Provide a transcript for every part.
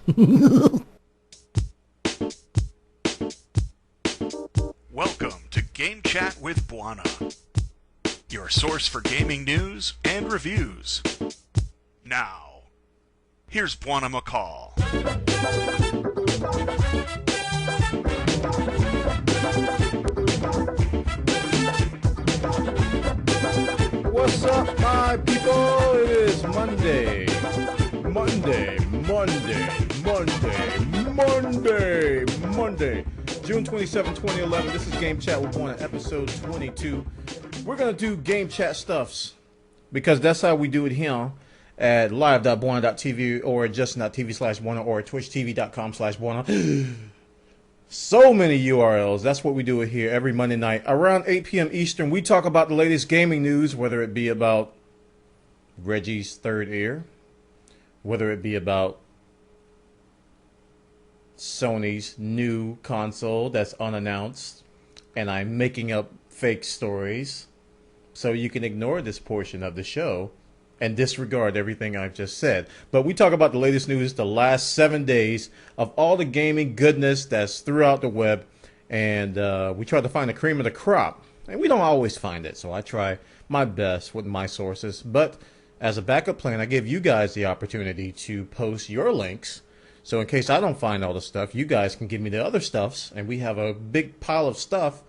Welcome to Game Chat with Bwana, your source for gaming news and reviews. Now, here's Bwana McCall. What's up, my people? It is Monday, June 27, 2011. This is Game Chat with Bwana, episode 22. We're going to do Game Chat stuffs because that's how we do it here at live.bwana.tv or justin.tv/Bwana or twitchtv.com/Bwana. So many URLs. That's what we do it here every Monday night. Around 8 p.m. Eastern, we talk about the latest gaming news, whether it be about Reggie's third ear, whether it be about Sony's new console that's unannounced, and I'm making up fake stories, so you can ignore this portion of the show and disregard everything I've just said. But we talk about the latest news, the last 7 days of all the gaming goodness that's throughout the web, and we try to find the cream of the crop. And we don't always find it, so I try my best with my sources. But as a backup plan, I give you guys the opportunity to post your links. So in case I don't find all the stuff, you guys can give me the other stuffs, and we have a big pile of stuff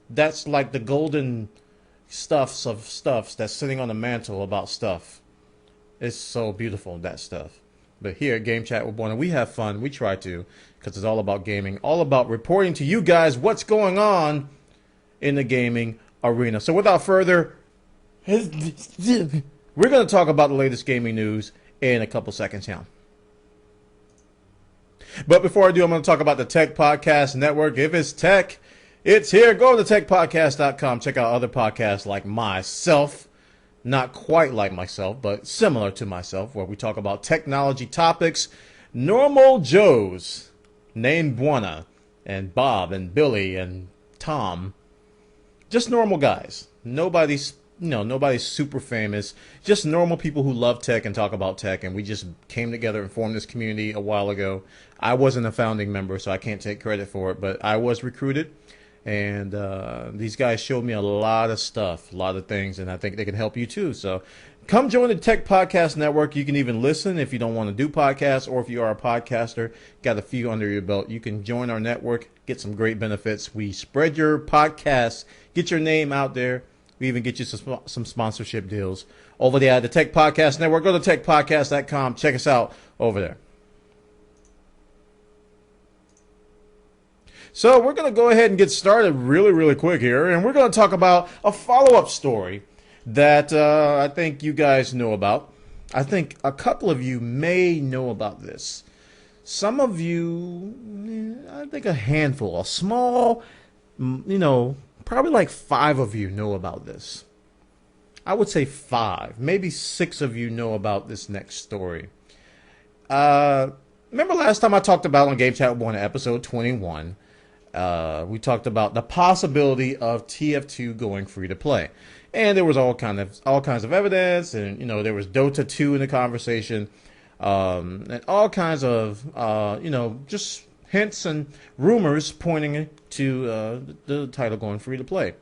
that's like the golden stuffs of stuffs that's sitting on the mantle about stuff. It's so beautiful, that stuff. But here at Game Chat with Bwana, we have fun. We try to, because it's all about gaming, all about reporting to you guys what's going on in the gaming arena. So without further, we're going to talk about the latest gaming news in a couple seconds now. But before I do, I'm going to talk about the Tech Podcast Network. If it's tech, it's here. Go to techpodcast.com. Check out other podcasts like myself. Not quite like myself, but similar to myself, where we talk about technology topics. Normal Joes named Bwana and Bob and Billy and Tom. Just normal guys. Nobody's super famous. Just normal people who love tech and talk about tech. And we just came together and formed this community a while ago. I wasn't a founding member, so I can't take credit for it, but I was recruited. And these guys showed me a lot of stuff, a lot of things, and I think they can help you too. So come join the Tech Podcast Network. You can even listen if you don't want to do podcasts, or if you are a podcaster, got a few under your belt, you can join our network, get some great benefits. We spread your podcasts, get your name out there. We even get you some sponsorship deals over there at the Tech Podcast Network. Go to techpodcast.com. Check us out over there. So we're going to go ahead and get started really, really quick here. And we're going to talk about a follow-up story that I think you guys know about. I think a couple of you may know about this. Some of you, I think a handful, a small, probably like 5 of you know about this. I would say 5, maybe 6 of you know about this next story. Remember last time I talked about on Game Chat with Bwana, episode 21, we talked about the possibility of TF2 going free to play, and there was all kinds of evidence, and there was Dota 2 in the conversation, and all kinds of just hints and rumors pointing to the title going free to play.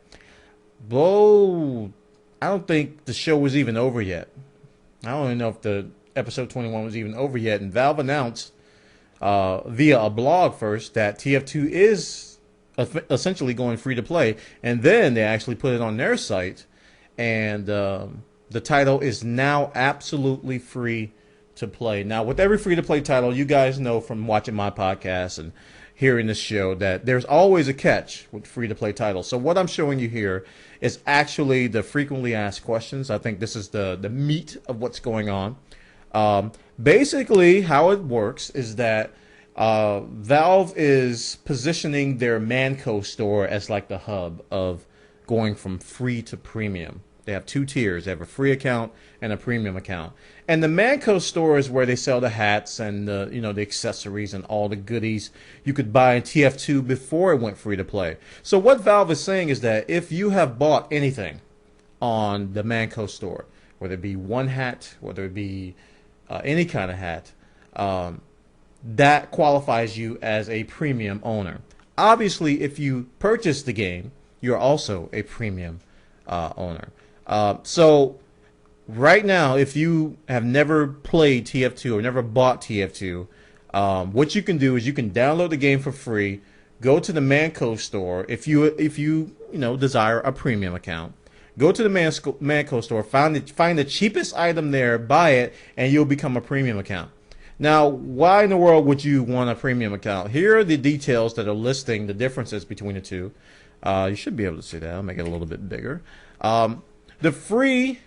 Though I don't think the show was even over yet. I don't even know if the episode 21 was even over yet, and Valve announced via a blog first that TF2 is essentially going free to play, and then they actually put it on their site, and the title is now absolutely free to play. Now, with every free to play title, you guys know from watching my podcast and hearing this show that there's always a catch with free to play titles. So what I'm showing you here is actually the frequently asked questions. I think this is the meat of what's going on. Basically, how it works is that Valve is positioning their Manco store as like the hub of going from free to premium. They have 2 tiers. They have a free account and a premium account. And the Manco store is where they sell the hats and the accessories and all the goodies you could buy in TF2 before it went free to play. So what Valve is saying is that if you have bought anything on the Manco store, whether it be one hat, whether it be any kind of hat, that qualifies you as a premium owner. Obviously, if you purchase the game, you're also a premium owner. So right now, if you have never played TF2 or never bought TF2, what you can do is you can download the game for free. Go to the Manco store if you desire a premium account. Go to the Manco store, find the cheapest item there, buy it, and you'll become a premium account. Now, why in the world would you want a premium account? Here are the details that are listing the differences between the two. You should be able to see that. I'll make it a little bit bigger. The free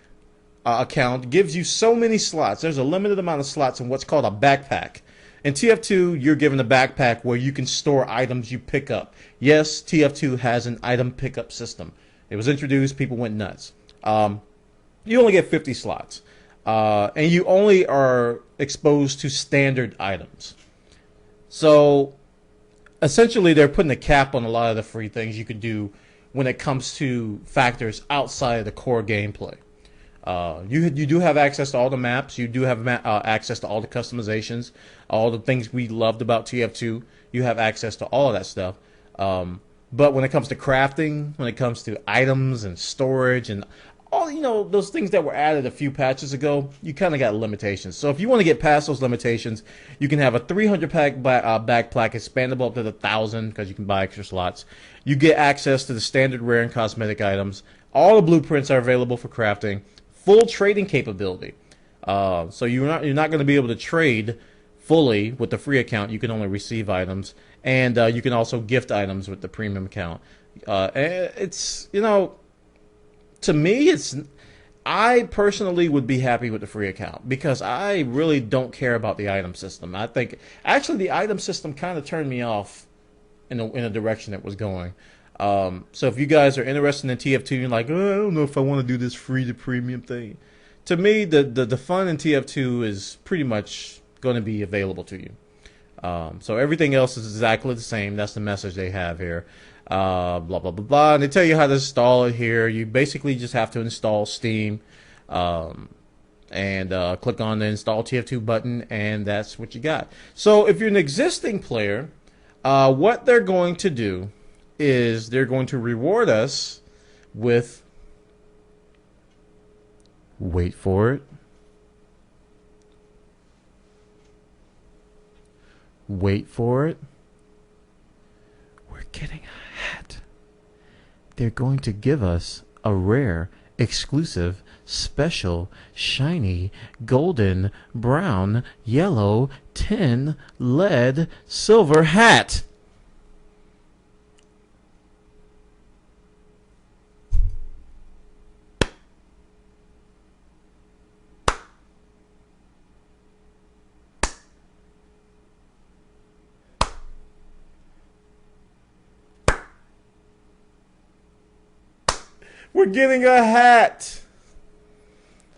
account gives you so many slots. There's a limited amount of slots in what's called a backpack. In TF2, you're given a backpack where you can store items you pick up. Yes, TF2 has an item pickup system. It was introduced, people went nuts. You only get 50 slots. And you only are exposed to standard items. So essentially they're putting a cap on a lot of the free things you can do when it comes to factors outside of the core gameplay. You do have access to all the maps. You do have access to all the customizations, all the things we loved about TF2. You have access to all of that stuff. But when it comes to crafting, when it comes to items and storage and all those things that were added a few patches ago, you kind of got limitations. So if you want to get past those limitations, you can have a 300 pack backpack expandable up to 1,000 because you can buy extra slots. You get access to the standard rare and cosmetic items. All the blueprints are available for crafting. Full trading capability. So you're not going to be able to trade fully with the free account. You can only receive items, and you can also gift items with the premium account. It's to me, I personally would be happy with the free account because I really don't care about the item system. I think actually the item system kind of turned me off in a direction it was going. So if you guys are interested in TF2, you're like, oh, I don't know if I want to do this free to premium thing. To me, the fun in TF2 is pretty much going to be available to you. So everything else is exactly the same. That's the message they have here. Blah, blah, blah, blah. And they tell you how to install it here. You basically just have to install Steam and click on the Install TF2 button, and that's what you got. So if you're an existing player, what they're going to do is they're going to reward us with, wait for it, we're getting a hat. They're going to give us a rare, exclusive, special, shiny, golden, brown, yellow, tin, lead, silver hat. We're getting a hat,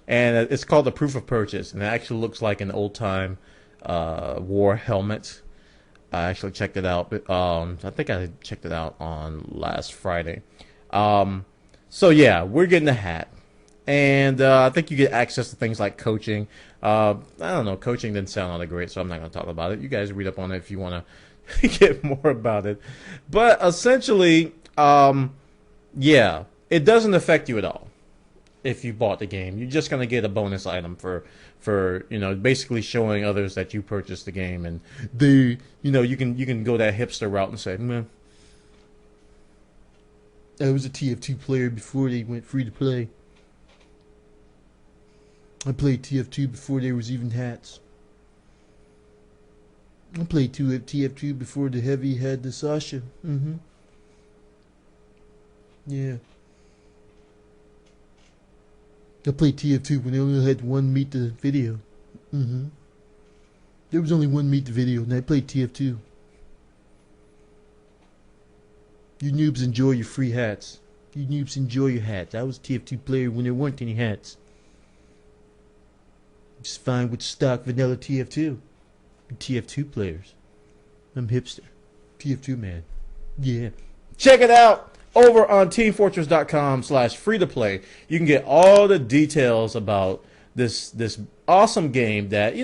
and it's called the proof of purchase, and it actually looks like an old-time war helmet. I actually checked it out. I think I checked it out on last Friday. So yeah, we're getting a hat, and I think you get access to things like coaching. I don't know, coaching didn't sound all that great, so I'm not going to talk about it. You guys read up on it if you want to get more about it. But essentially, yeah. It doesn't affect you at all if you bought the game. You're just going to get a bonus item for basically showing others that you purchased the game, and you can go that hipster route and say, man, I was a TF2 player before they went free to play. I played TF2 before there was even hats. I played TF2 before the heavy had the Sasha. Yeah. I played TF2 when they only had one meet the video. There was only one meet the video, and I played TF2. You noobs enjoy your free hats. You noobs enjoy your hats. I was a TF2 player when there weren't any hats. Just fine with stock vanilla TF2. TF2 players. I'm hipster. TF2 man. Yeah. Check it out! Over on TeamFortress.com/free-to-play, you can get all the details about this awesome game that,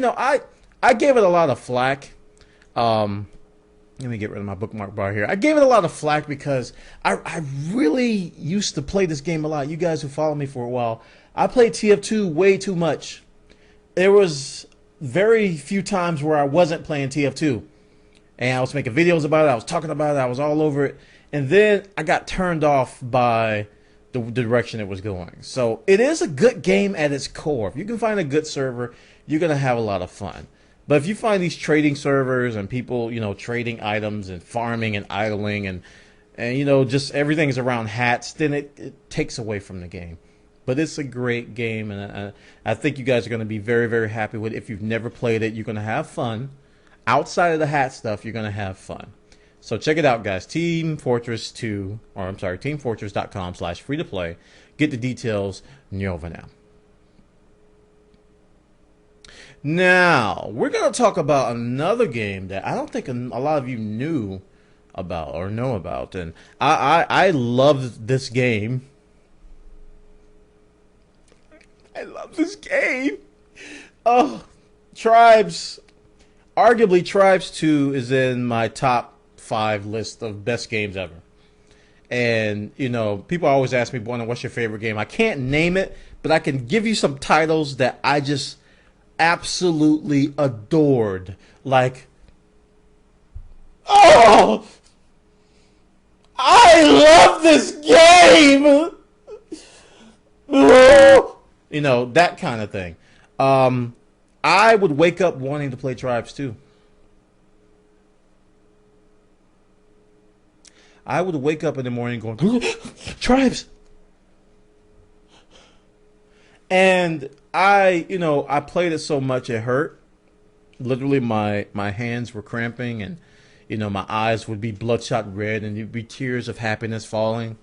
I gave it a lot of flack Let me get rid of my bookmark bar here. I gave it a lot of flack because I really used to play this game a lot. You guys who follow me for a while, I played TF2 way too much. There was very few times where I wasn't playing TF2. And I was making videos about it. I was talking about it. I was all over it. And then I got turned off by the direction it was going. So it is a good game at its core. If you can find a good server, you're going to have a lot of fun. But if you find these trading servers and people, trading items and farming and idling and just everything's around hats, then it takes away from the game. But it's a great game, and I think you guys are going to be very, very happy with it. If you've never played it, you're going to have fun. Outside of the hat stuff, you're going to have fun. So check it out, guys. teamfortress.com/free-to-play. Get the details over now. Now, we're going to talk about another game that I don't think a lot of you knew about or know about. And I love this game. I love this game. Oh, Tribes. Arguably, Tribes 2 is in my top 5 list of best games ever. And, people always ask me, Bwana, what's your favorite game? I can't name it, but I can give you some titles that I just absolutely adored. Like, oh, I love this game. That kind of thing. I would wake up wanting to play Tribes 2. I would wake up in the morning going, Tribes. And I played it so much it hurt. Literally, my hands were cramping, and my eyes would be bloodshot red, and there'd be tears of happiness falling.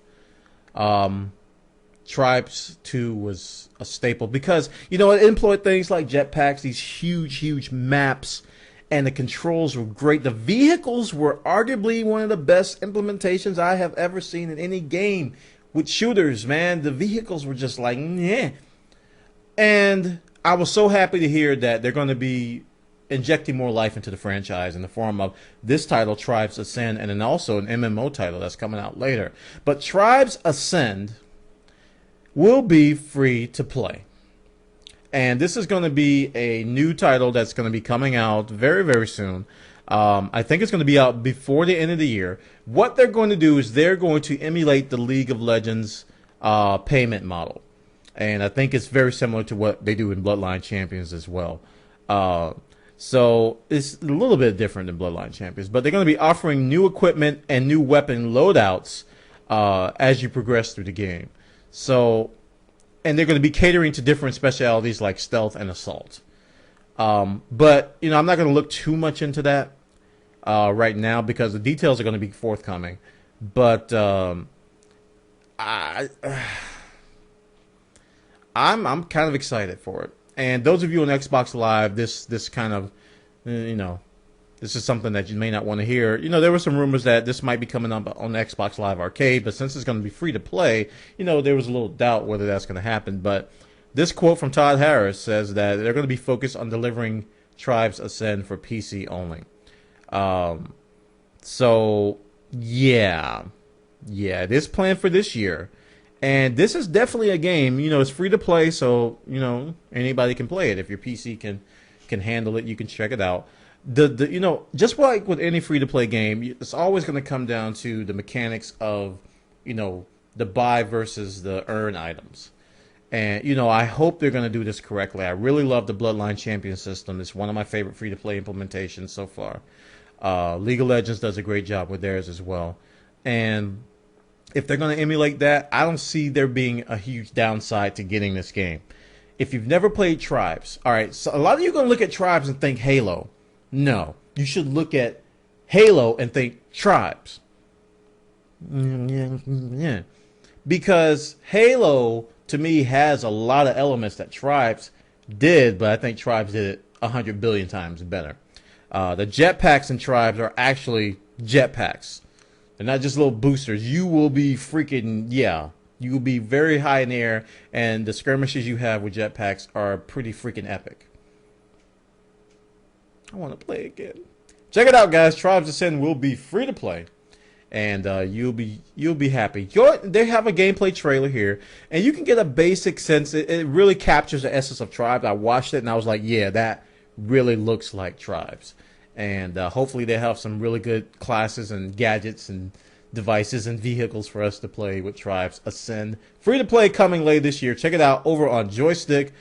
Tribes 2 was a staple because it employed things like jetpacks, these huge maps, and the controls were great. The vehicles were arguably one of the best implementations I have ever seen in any game with shooters. Man, the vehicles were just like, yeah. And I was so happy to hear that they're going to be injecting more life into the franchise in the form of this title, Tribes Ascend, and then also an MMO title that's coming out later. But Tribes Ascend will be free to play. And this is going to be a new title that's going to be coming out very, very soon. I think it's going to be out before the end of the year. What they're going to do is they're going to emulate the League of Legends payment model. And I think it's very similar to what they do in Bloodline Champions as well. So it's a little bit different than Bloodline Champions. But they're going to be offering new equipment and new weapon loadouts as you progress through the game. So, and they're going to be catering to different specialities like stealth and assault. But, I'm not going to look too much into that right now because the details are going to be forthcoming. But I'm kind of excited for it. And those of you on Xbox Live, this kind of, this is something that you may not want to hear. There were some rumors that this might be coming up on Xbox Live Arcade, but since it's going to be free to play, there was a little doubt whether that's going to happen. But this quote from Todd Harris says that they're going to be focused on delivering Tribes Ascend for PC only. So, yeah, it is planned for this year. And this is definitely a game, it's free to play, so, anybody can play it. If your PC can handle it, you can check it out. Just like with any free to play game, it's always going to come down to the mechanics of, the buy versus the earn items. And, I hope they're going to do this correctly. I really love the Bloodline Champion system. It's one of my favorite free to play implementations so far. League of Legends does a great job with theirs as well. And if they're going to emulate that, I don't see there being a huge downside to getting this game. If you've never played Tribes, all right, so a lot of you are going to look at Tribes and think Halo. No, you should look at Halo and think Tribes. Yeah. Because Halo, to me, has a lot of elements that Tribes did, but I think Tribes did it 100 billion times better. The jetpacks in Tribes are actually jetpacks. They're not just little boosters. You will be freaking, you will be very high in the air, and the skirmishes you have with jetpacks are pretty freaking epic. I want to play again. check it out, guys. Tribes Ascend will be free to play, and you'll be happy. They have a gameplay trailer here, and you can get a basic sense. It really captures the essence of Tribes. I watched it and I was like, yeah, that really looks like Tribes. And hopefully they have some really good classes and gadgets and devices and vehicles for us to play with Tribes Ascend. Free to play, coming later this year. Check it out over on joystick.com.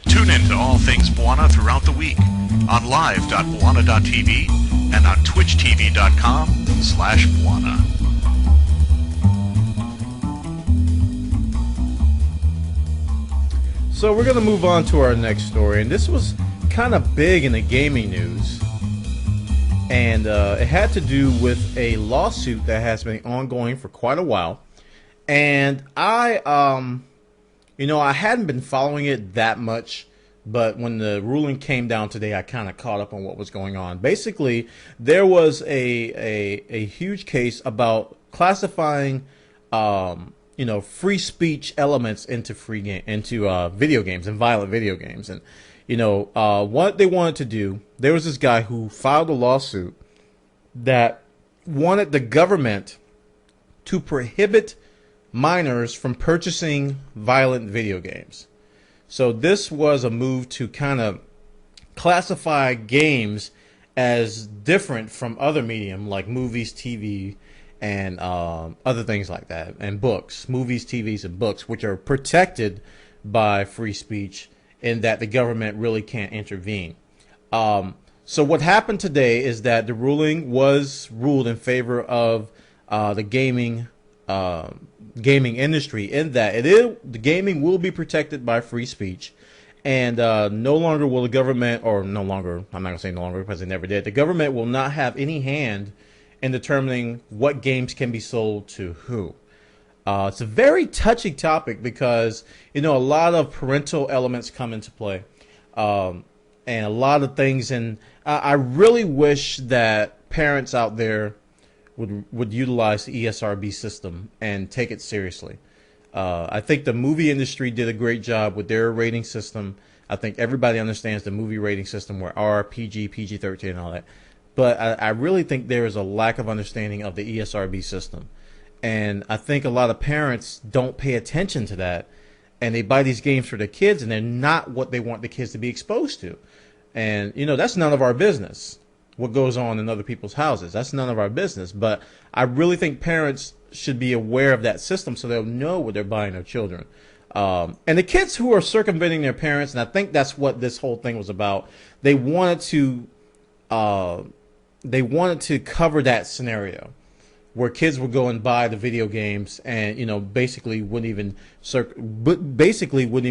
Tune in to all things Bwana throughout the week on live.bwana.tv and on twitchtv.com/Bwana. So we're going to move on to our next story, and this was kind of big in the gaming news, and it had to do with a lawsuit that has been ongoing for quite a while. And I hadn't been following it that much, but when the ruling came down today, I kind of caught up on what was going on. Basically, there was a huge case about classifying free speech elements into video games and violent video games. And what they wanted to do, there was this guy who filed a lawsuit that wanted the government to prohibit minors from purchasing violent video games. So this was a move to kind of classify games as different from other medium like movies, TV, and other things like that, and books, movies, TVs, and books, which are protected by free speech in that the government really can't intervene. So what happened today is that the ruling was ruled in favor of the gaming industry, in that the gaming will be protected by free speech, and no longer will the government, or no longer, I'm not going to say no longer because they never did, the government will not have any hand in determining what games can be sold to who. It's a very touchy topic because, a lot of parental elements come into play, and a lot of things, and I really wish that parents out there would utilize the ESRB system and take it seriously. I think the movie industry did a great job with their rating system. I think everybody understands the movie rating system, where R, PG, PG-13, and all that. But I really think there is a lack of understanding of the ESRB system. And I think a lot of parents don't pay attention to that. And they buy these games for their kids, and they're not what they want the kids to be exposed to. And, that's none of our business, what goes on in other people's houses. That's none of our business. But I really think parents should be aware of that system so they'll know what they're buying their children. And the kids who are circumventing their parents, and I think that's what this whole thing was about, they wanted to cover that scenario where kids would go and buy the video games and basically wouldn't even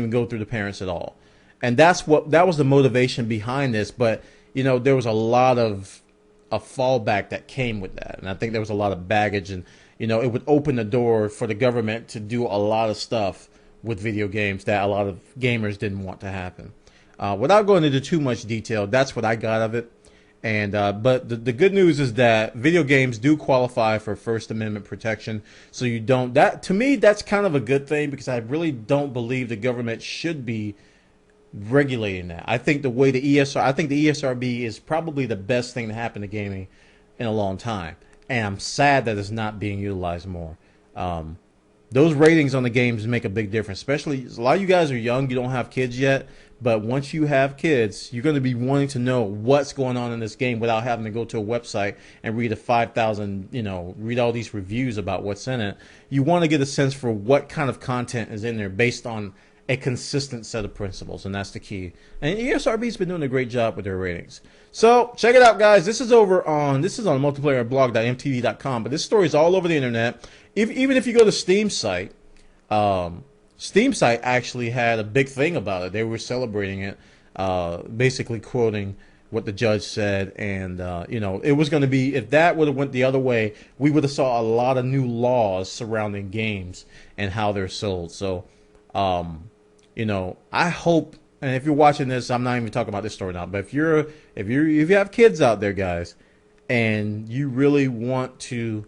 go through the parents at all. And that was the motivation behind this. But there was a lot of a fallback that came with that, and I think there was a lot of baggage, and it would open the door for the government to do a lot of stuff with video games that a lot of gamers didn't want to happen. Without going into too much detail, that's what I got of it. And but the good news is that video games do qualify for First Amendment protection. So you don't. That, to me, that's kind of a good thing, because I really don't believe the government should be regulating that. I think the ESRB is probably the best thing to happen to gaming in a long time, and I'm sad that it's not being utilized more. Those ratings on the games make a big difference, especially a lot of you guys are young, you don't have kids yet, but once you have kids, you're going to be wanting to know what's going on in this game without having to go to a website and read read all these reviews about what's in it. You want to get a sense for what kind of content is in there based on a consistent set of principles, and that's the key. And ESRB's been doing a great job with their ratings. So check it out, guys. This is on multiplayerblog.mtv.com, but this story is all over the internet. Even if you go to Steam site actually had a big thing about it. They were celebrating it, basically quoting what the judge said, and it was going to be, if that would have went the other way, we would have saw a lot of new laws surrounding games and how they're sold. So I hope, and if you're watching this, I'm not even talking about this story now, but if you have kids out there, guys, and you really want to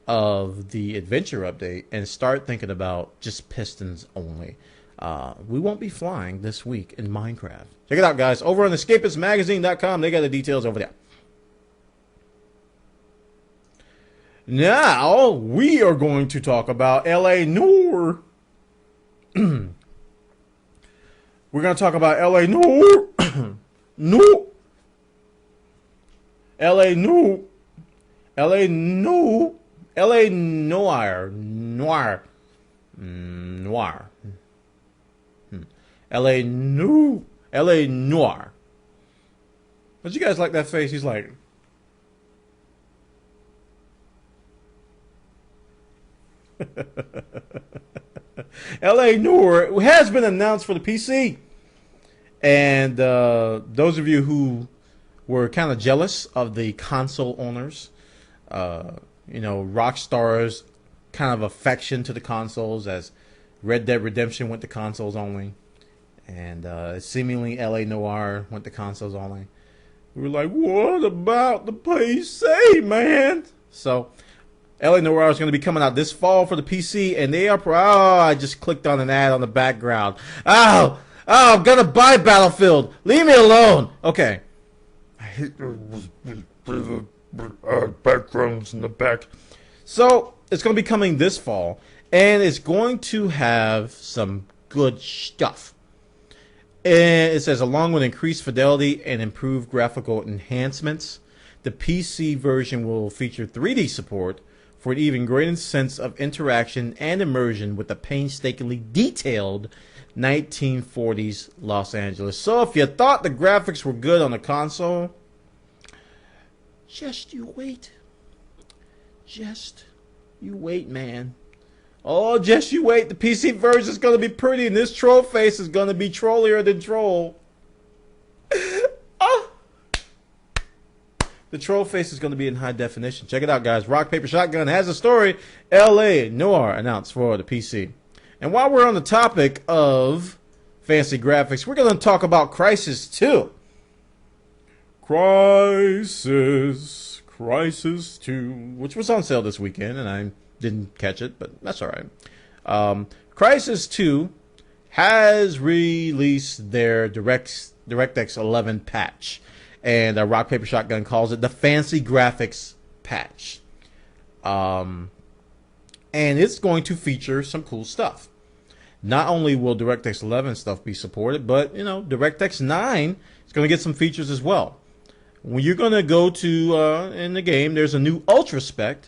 of the adventure update and start thinking about just pistons only. We won't be flying this week in Minecraft. Check it out, guys. Over on escapistmagazine.com, they got the details over there. Now, we are going to talk about LA Noire. We're going to talk about LA Noire. No. LA Noire. LA Noire. LA Noire. Noire. Noire. LA Noire. LA Noire. But you guys like that face? He's like... LA Noire has been announced for the PC. And those of you who were kind of jealous of the console owners, Rockstar's kind of affection to the consoles, as Red Dead Redemption went to consoles only, and seemingly LA Noire went to consoles only. We were like, what about the PC, man? So LA Noire is going to be coming out this fall for the PC, and they are... I just clicked on an ad on the background. Oh, I'm going to buy Battlefield. Leave me alone. Okay. I hate the backgrounds in the back. So, it's going to be coming this fall, and it's going to have some good stuff. And it says, along with increased fidelity and improved graphical enhancements, the PC version will feature 3D support for an even greater sense of interaction and immersion with the painstakingly detailed 1940s Los Angeles. So if you thought the graphics were good on the console, just you wait. Just you wait, man. Oh, just you wait. The PC version is going to be pretty, and this troll face is going to be trollier than troll. Oh. The troll face is going to be in high definition. Check it out, guys. Rock, Paper, Shotgun has a story. LA Noire announced for the PC. And while we're on the topic of fancy graphics, we're going to talk about Crysis 2. Crysis 2, which was on sale this weekend, and I didn't catch it, but that's all right. Crysis 2 has released their DirectX 11 patch. And Rock, Paper, Shotgun calls it the Fancy Graphics Patch. And it's going to feature some cool stuff. Not only will DirectX 11 stuff be supported, but, DirectX 9 is going to get some features as well. When you're going to go to, in the game, there's a new Ultra Spec.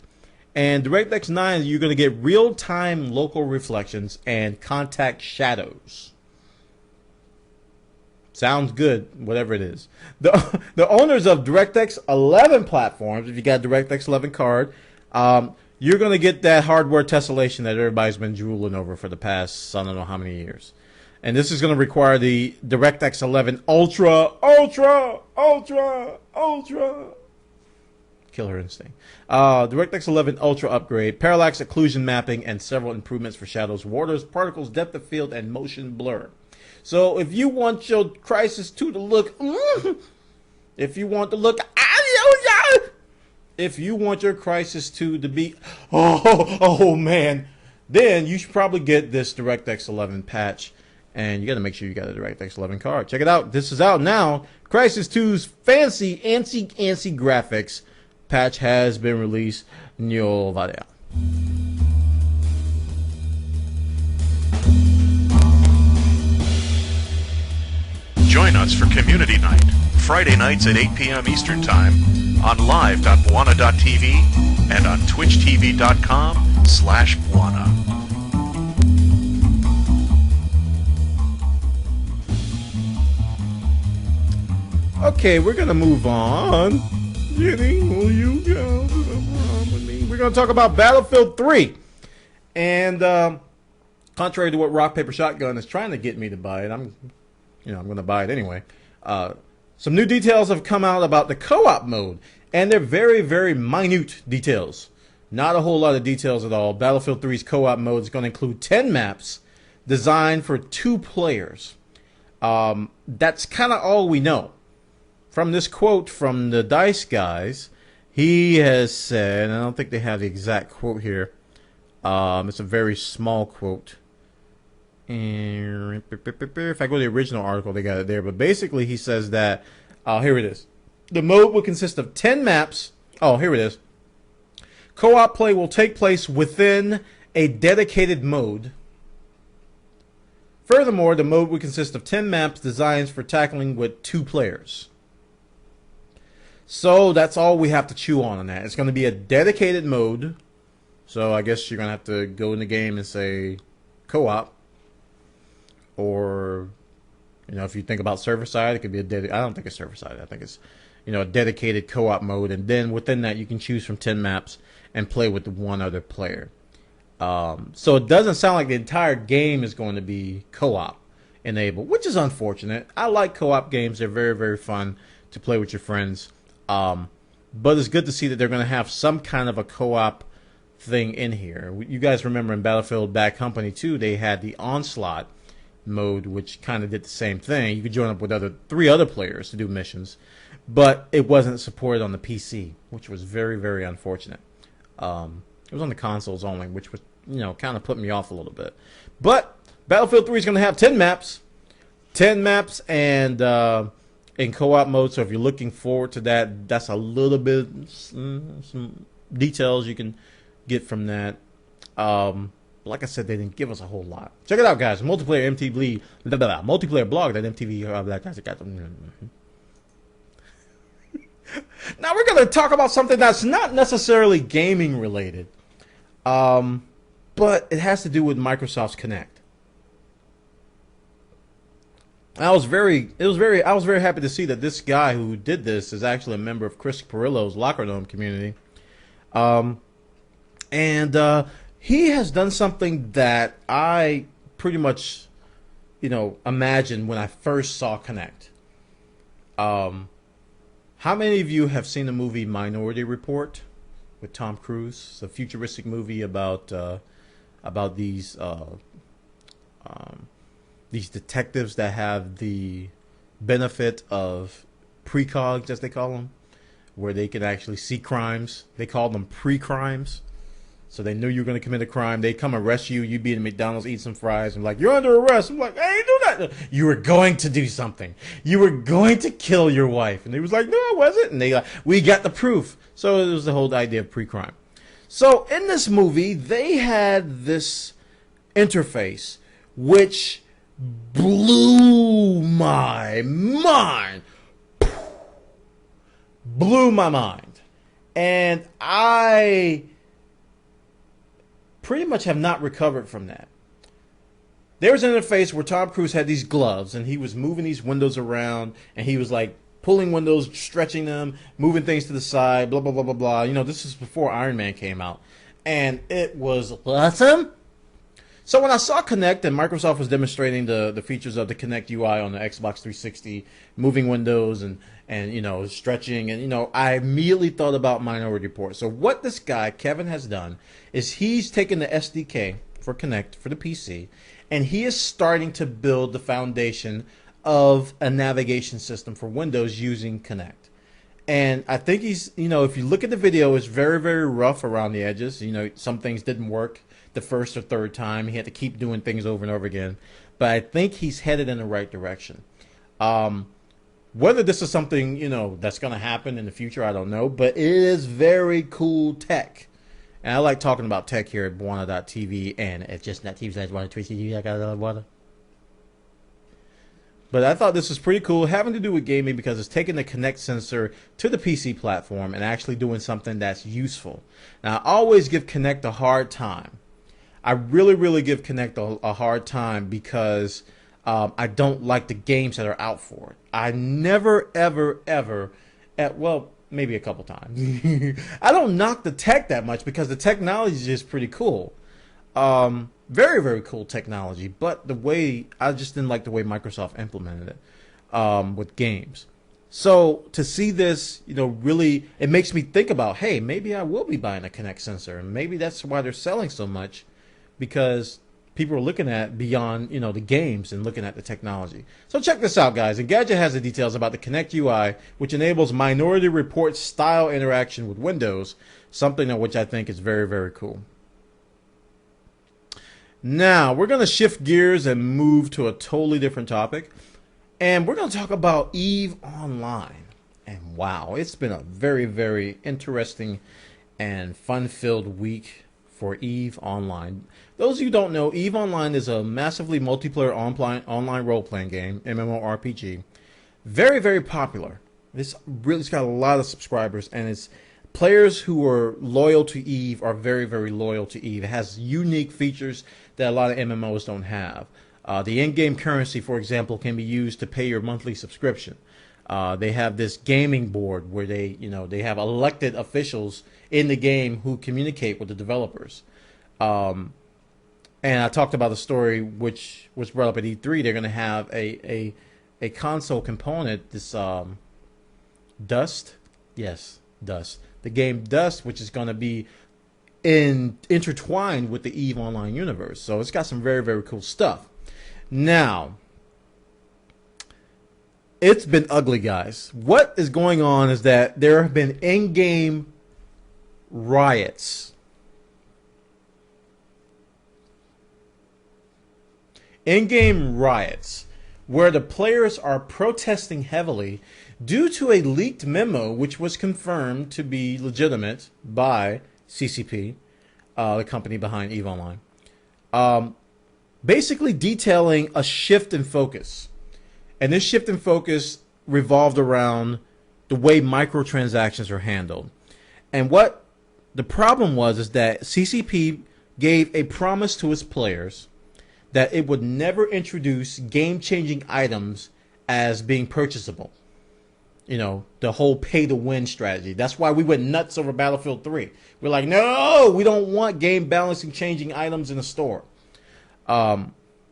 And DirectX 9, you're going to get real-time local reflections and contact shadows. Sounds good, whatever it is. The owners of DirectX 11 platforms, if you got a DirectX 11 card, you're going to get that hardware tessellation that everybody's been drooling over for the past, I don't know how many years. And this is going to require the DirectX 11 Ultra. Killer Instinct. DirectX 11 Ultra upgrade, parallax occlusion mapping, and several improvements for shadows, waters, particles, depth of field, and motion blur. So if you want your Crysis 2 to look, if you want your Crysis 2 to be, oh man, then you should probably get this DirectX 11 patch, and you got to make sure you got a DirectX 11 card. Check it out. This is out now. Crysis 2's fancy antsy graphics patch has been released. Nyolvadea. Join us for Community Night, Friday nights at 8 p.m. Eastern Time on live.bwana.tv and on twitchtv.com/Bwana. Okay, we're going to move on. We're going to talk about Battlefield 3. And contrary to what Rock, Paper, Shotgun is trying to get me to buy it, I'm going to buy it anyway. Some new details have come out about the co-op mode, and they're very, very minute details. Not a whole lot of details at all. Battlefield 3's co-op mode is going to include 10 maps designed for 2 players. That's kind of all we know. From this quote from the DICE guys, he has said, and I don't think they have the exact quote here. It's a very small quote. And if I go to the original article, they got it there. But basically, he says that, here it is. The mode will consist of 10 maps. Oh, here it is. Co-op play will take place within a dedicated mode. Furthermore, the mode will consist of 10 maps designed for tackling with 2 players. So that's all we have to chew on that. It's going to be a dedicated mode. So I guess you're going to have to go in the game and say co-op. Or, you know, if you think about server side, it could be I don't think it's server side. I think it's, you know, a dedicated co-op mode. And then within that, you can choose from 10 maps and play with one other player. So it doesn't sound like the entire game is going to be co-op enabled, which is unfortunate. I like co-op games. They're very, very fun to play with your friends. But it's good to see that they're going to have some kind of a co-op thing in here. You guys remember in Battlefield Bad Company 2, they had the Onslaught mode, which kind of did the same thing. You could join up with 3 other players to do missions, but it wasn't supported on the PC, which was very, very unfortunate. It was on the consoles only, which was, you know, kind of put me off a little bit. But Battlefield 3 is going to have 10 maps. 10 maps and in co-op mode, so if you're looking forward to that, that's a little bit, some details you can get from that. Like I said, they didn't give us a whole lot. Check it out, guys. Multiplayer MTV, multiplayer blog that MTV. Now we're going to talk about something that's not necessarily gaming related, but it has to do with Microsoft's Kinect. I was very happy to see that this guy who did this is actually a member of Chris Perillo's Locker Room community, and he has done something that I pretty much, you know, imagined when I first saw Kinect. How many of you have seen the movie Minority Report with Tom Cruise? It's a futuristic movie about these detectives that have the benefit of precogs, as they call them, where they can actually see crimes. They call them pre-crimes. So they knew you were going to commit a crime. They come arrest you. You'd be in McDonald's, eat some fries, and like, you're under arrest. I'm like, I ain't do that. You were going to do something. You were going to kill your wife. And they was like, no, I wasn't. And they like, we got the proof. So it was the whole idea of pre-crime. So in this movie, they had this interface which blew my mind. Blew my mind. And I pretty much have not recovered from that. There was an interface where Tom Cruise had these gloves and he was moving these windows around and he was like pulling windows, stretching them, moving things to the side, blah, blah, blah, blah, blah. You know, this is before Iron Man came out. And it was awesome. So when I saw Kinect and Microsoft was demonstrating the features of the KinectUI on the Xbox 360, moving windows and you know, stretching, and you know, I immediately thought about Minority Report. So what this guy Kevin has done is he's taken the SDK for Kinect for the PC, and he is starting to build the foundation of a navigation system for Windows using Kinect. And I think he's, you know, if you look at the video, it's very, very rough around the edges. You know, some things didn't work the first or third time. He had to keep doing things over and over again. But I think he's headed in the right direction. Whether this is something, you know, that's going to happen in the future, I don't know. But it is very cool tech. And I like talking about tech here at Bwana.tv and at just not TV Bwana Twitch TV. I got another Bwana. But I thought this was pretty cool, having to do with gaming, because it's taking the Kinect sensor to the PC platform and actually doing something that's useful. Now, I always give Kinect a hard time. I really, really give Kinect a hard time because I don't like the games that are out for it. I never, ever, ever, well, maybe a couple times. I don't knock the tech that much because the technology is pretty cool. Very, very cool technology, but the way, I just didn't like the way Microsoft implemented it with games. So to see this, you know, really, it makes me think about, hey, maybe I will be buying a Kinect sensor, and maybe that's why they're selling so much, because people are looking at beyond, the games and looking at the technology. So check this out, guys. Engadget has the details about the KinectUI, which enables Minority Report style interaction with Windows, something of which I think is very, very cool. Now, we're going to shift gears and move to a totally different topic. And we're going to talk about EVE Online. And wow, it's been a very, very interesting and fun-filled week for EVE Online. Those of you who don't know, EVE Online is a massively multiplayer online role-playing game, MMORPG. Very, very popular. It's got a lot of subscribers, and it's players who are loyal to EVE are very, very loyal to EVE. It has unique features that a lot of MMOs don't have. The in-game currency, for example, can be used to pay your monthly subscription. They have this gaming board where they have elected officials in the game who communicate with the developers. And I talked about a story which was brought up at E3. They're going to have a console component, this Dust. Yes, Dust. The game Dust, which is going to be intertwined with the EVE Online universe. So it's got some very, very cool stuff. Now, it's been ugly, guys. What is going on is that there have been in-game riots. In-game riots where the players are protesting heavily due to a leaked memo which was confirmed to be legitimate by CCP, the company behind EVE Online, basically detailing a shift in focus. And this shift in focus revolved around the way microtransactions are handled. And what the problem was is that CCP gave a promise to its players that it would never introduce game-changing items as being purchasable. The whole pay-to-win strategy. That's why we went nuts over Battlefield 3. We're like, no, we don't want game balancing changing items in the store.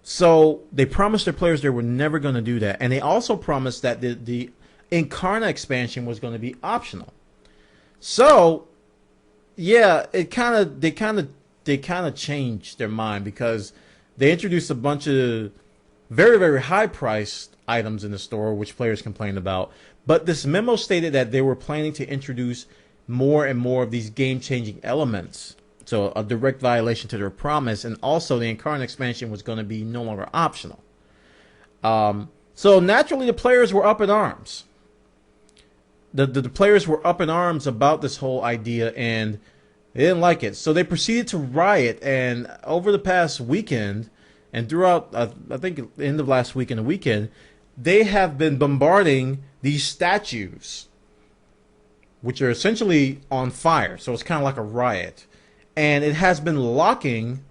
So they promised their players they were never going to do that. And they also promised that the Incarna expansion was going to be optional. So, yeah, they kind of changed their mind because they introduced a bunch of very, very high-priced items in the store, which players complained about. But this memo stated that they were planning to introduce more and more of these game-changing elements. So a direct violation to their promise. And also the Incarnate expansion was going to be no longer optional. So naturally the players were up in arms. The players were up in arms about this whole idea, and they didn't like it. So they proceeded to riot, and over the past weekend and throughout, I think, the end of last week and the weekend, they have been bombarding these statues, which are essentially on fire. So it's kind of like a riot. And it has been locking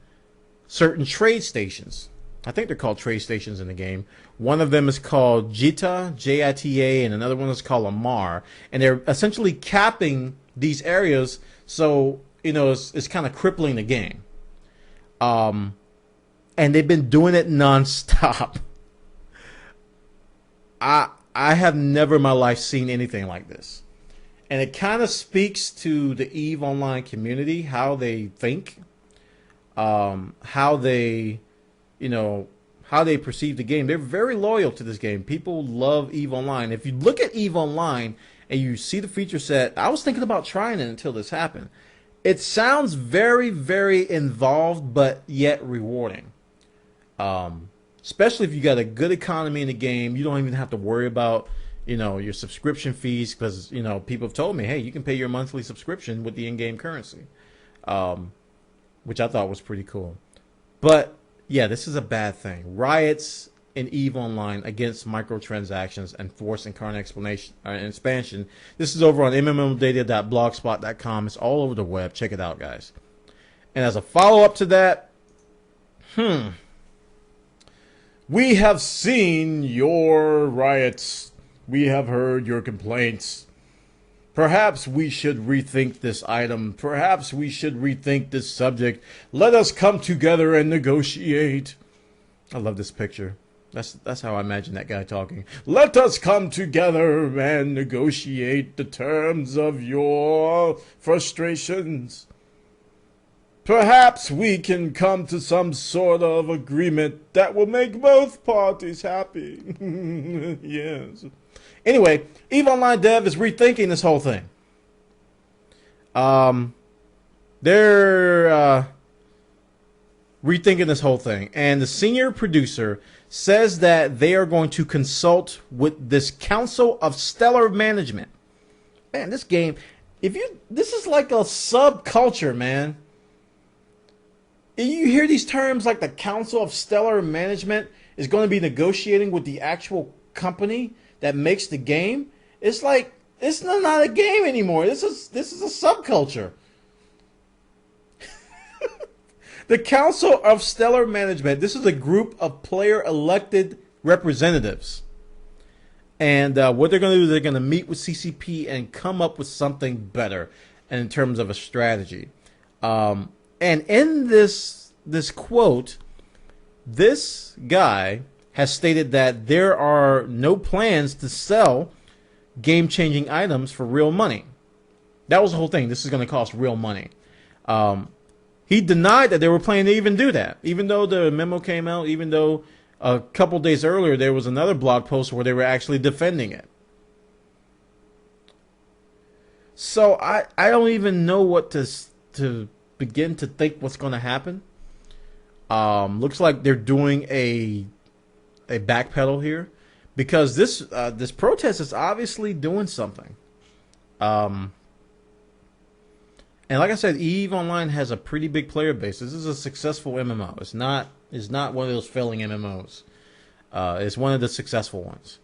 certain trade stations. I think they're called trade stations in the game. One of them is called Jita, Jita, and another one is called Amar. And they're essentially capping these areas, so it's kind of crippling the game. And they've been doing it nonstop. I have never in my life seen anything like this. And it kind of speaks to the EVE Online community, how they think, how they perceive the game. They're very loyal to this game. People love EVE Online. If you look at EVE Online and you see the feature set, I was thinking about trying it until this happened. It sounds very, very involved, but yet rewarding. Especially if you got a good economy in the game, you don't even have to worry about your subscription fees, because people have told me, hey, you can pay your monthly subscription with the in-game currency, which I thought was pretty cool. But yeah, this is a bad thing. Riots in EVE Online against microtransactions and forced Incarnate expansion. This is over on mmodata.blogspot.com. It's all over the web. Check it out, guys. And as a follow-up to that, we have seen your riots. We have heard your complaints. Perhaps we should rethink this item. Perhaps we should rethink this subject. Let us come together and negotiate. I love this picture. That's how I imagine that guy talking. Let us come together and negotiate the terms of your frustrations. Perhaps we can come to some sort of agreement that will make both parties happy. Yes. Anyway, EVE Online Dev is rethinking this whole thing. They're rethinking this whole thing, and the senior producer says that they are going to consult with this Council of Stellar Management. Man, this game, this is like a subculture, man. You hear these terms like the Council of Stellar Management is going to be negotiating with the actual company that makes the game. It's like it's not a game anymore. This is a subculture. The Council of Stellar Management. This is a group of player elected representatives. And what they're going to do, they're going to meet with CCP and come up with something better in terms of a strategy. And in this quote, this guy has stated that there are no plans to sell game-changing items for real money. That was the whole thing. This is going to cost real money. He denied that they were planning to even do that, even though the memo came out, even though a couple days earlier there was another blog post where they were actually defending it. So I don't even know what to begin to think what's going to happen. Looks like they're doing a backpedal here, because this protest is obviously doing something. And like I said, EVE Online has a pretty big player base. This is a successful MMO. It's not one of those failing MMOs. It's one of the successful ones.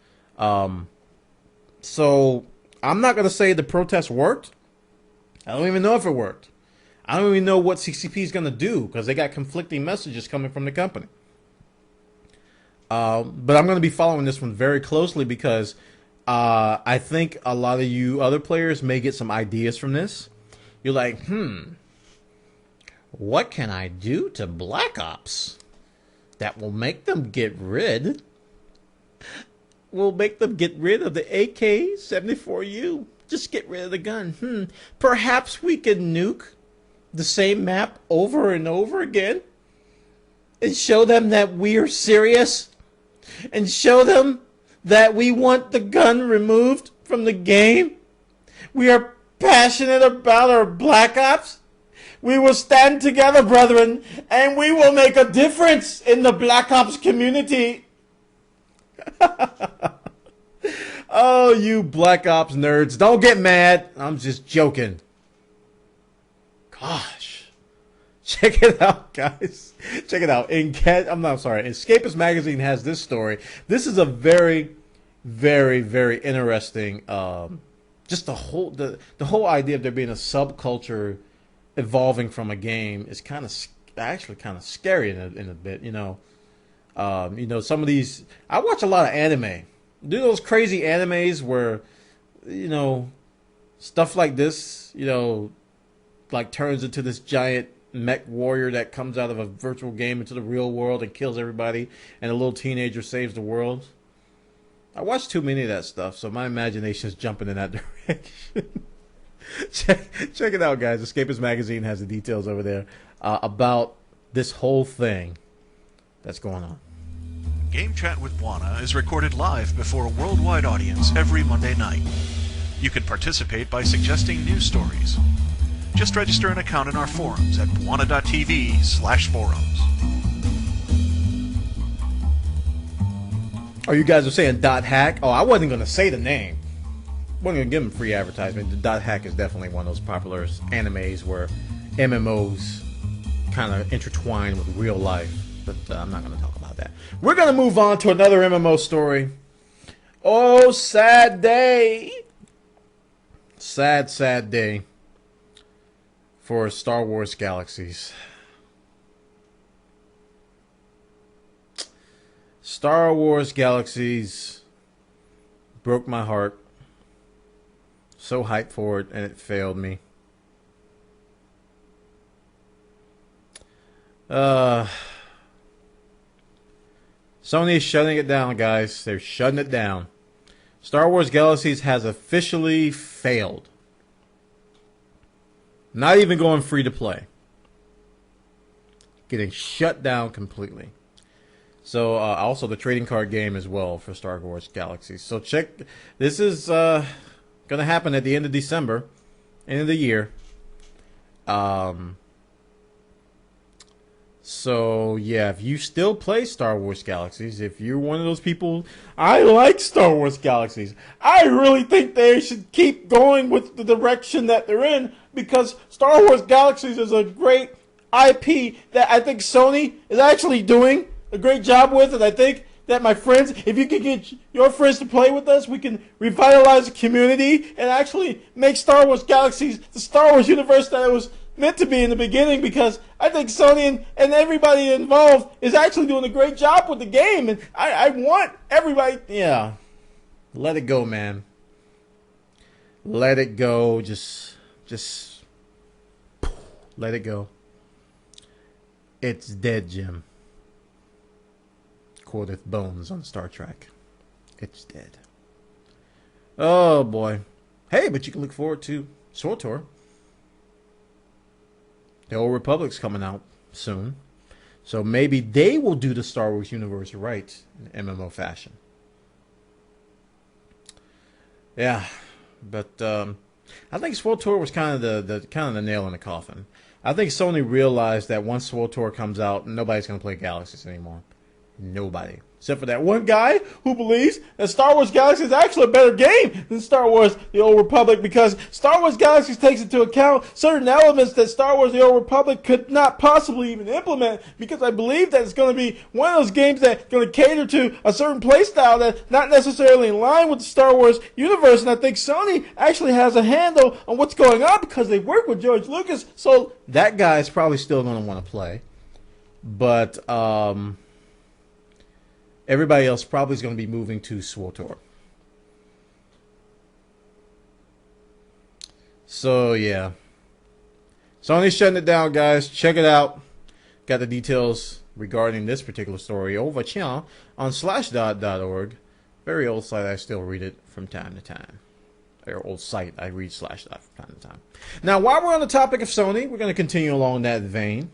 So I'm not going to say the protest worked. I don't even know if it worked. I don't even know what CCP is going to do, because they got conflicting messages coming from the company. But I'm going to be following this one very closely, because I think a lot of you other players may get some ideas from this. You're like, what can I do to Black Ops that will make them get rid? Will make them get rid of the AK-74U. Just get rid of the gun. Perhaps we could nuke the same map over and over again and show them that we're serious, and show them that we want the gun removed from the game. We are passionate about our Black Ops. We will stand together, brethren, and we will make a difference in the Black Ops community. Oh, you Black Ops nerds, don't get mad. I'm just joking. Gosh. Check it out, guys. Check it out. Escapist Magazine has this story. This is a very, very, very interesting just the whole idea of there being a subculture evolving from a game is actually kind of scary in a bit, you know. Some of these, I watch a lot of anime. Do those crazy animes where, stuff like this, like turns into this giant mech warrior that comes out of a virtual game into the real world and kills everybody, and a little teenager saves the world. I watch too many of that stuff, so my imagination is jumping in that direction. check it out, guys. Escapist Magazine has the details over there about this whole thing that's going on. Game Chat with Bwana is recorded live before a worldwide audience every Monday night. You can participate by suggesting news stories. Just register an account in our forums at bwana.tv/forums. Oh, you guys are saying .hack? Oh, I wasn't going to say the name. I wasn't going to give them free advertisement. The .hack is definitely one of those popular animes where MMOs kind of intertwine with real life. But I'm not going to talk about that. We're going to move on to another MMO story. Oh, sad day. Sad, sad day for Star Wars Galaxies. Star Wars Galaxies broke my heart. So hyped for it, and it failed me. Sony is shutting it down, guys. They're shutting it down. Star Wars Galaxies has officially failed. Not even going free to play. getting shut down completely. So also the trading card game as well for Star Wars Galaxies. So check. This is going to happen at the end of December, end of the year. So yeah, if you still play Star Wars Galaxies, if you're one of those people, I like Star Wars Galaxies. I really think they should keep going with the direction that they're in, because Star Wars Galaxies is a great IP that I think Sony is actually doing a great job with, and I think that my friends, if you can get your friends to play with us, we can revitalize the community and actually make Star Wars Galaxies the Star Wars universe that it was meant to be in the beginning, because I think Sony and everybody involved is actually doing a great job with the game, and I want everybody, yeah, let it go, man. Let it go. Just let it go. It's dead, Jim. Quoteth Bones on Star Trek. It's dead. Oh, boy. Hey, but you can look forward to SWTOR. The Old Republic's coming out soon. So maybe they will do the Star Wars universe right in MMO fashion. Yeah. But I think SWTOR was kind of the nail in the coffin. I think Sony realized that once SWTOR comes out, nobody's going to play Galaxies anymore. Nobody. Except for that one guy who believes that Star Wars Galaxies is actually a better game than Star Wars The Old Republic, because Star Wars Galaxies takes into account certain elements that Star Wars The Old Republic could not possibly even implement, because I believe that it's going to be one of those games that's going to cater to a certain playstyle that's not necessarily in line with the Star Wars universe, and I think Sony actually has a handle on what's going on because they work with George Lucas, so that guy's probably still going to want to play. But, everybody else probably is going to be moving to SWTOR. So, yeah. Sony's shutting it down, guys. Check it out. Got the details regarding this particular story over here on slashdot.org. Very old site. I still read it from time to time. Or old site. I read slashdot from time to time. Now, while we're on the topic of Sony, we're going to continue along that vein.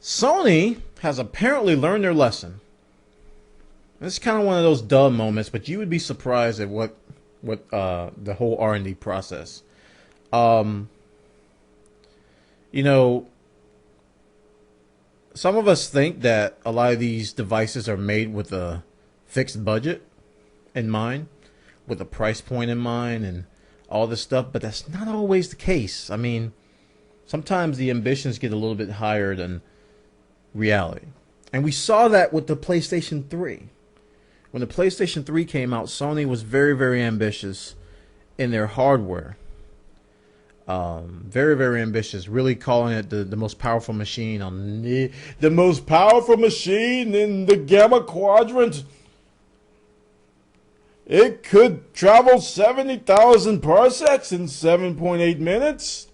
Sony has apparently learned their lesson. This is kind of one of those dumb moments, but you would be surprised at what the whole R&D process. You know, some of us think that a lot of these devices are made with a fixed budget in mind, with a price point in mind, and all this stuff, but that's not always the case. I mean, sometimes the ambitions get a little bit higher than reality. And we saw that with the PlayStation 3. When the PlayStation 3 came out, Sony was very, very ambitious in their hardware. Very, very ambitious. Really calling it the most powerful machine on the most powerful machine in the Gamma Quadrant. It could travel 70,000 parsecs in 7.8 minutes.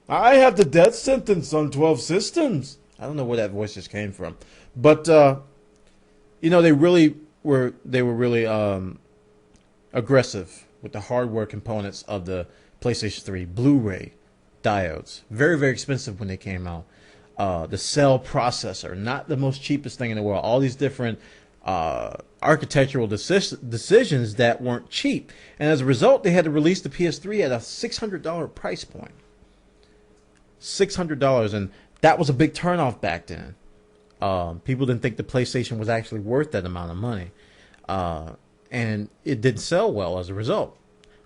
I have the death sentence on 12 systems. I don't know where that voice just came from, but you know, they were really aggressive with the hardware components of the PlayStation 3. Blu-ray diodes, very, very expensive when they came out. The cell processor, not the most cheapest thing in the world. All these different architectural decisions that weren't cheap, and as a result, they had to release the PS3 at a $600 price point. $600, and that was a big turnoff back then. People didn't think the PlayStation was actually worth that amount of money. And it didn't sell well as a result.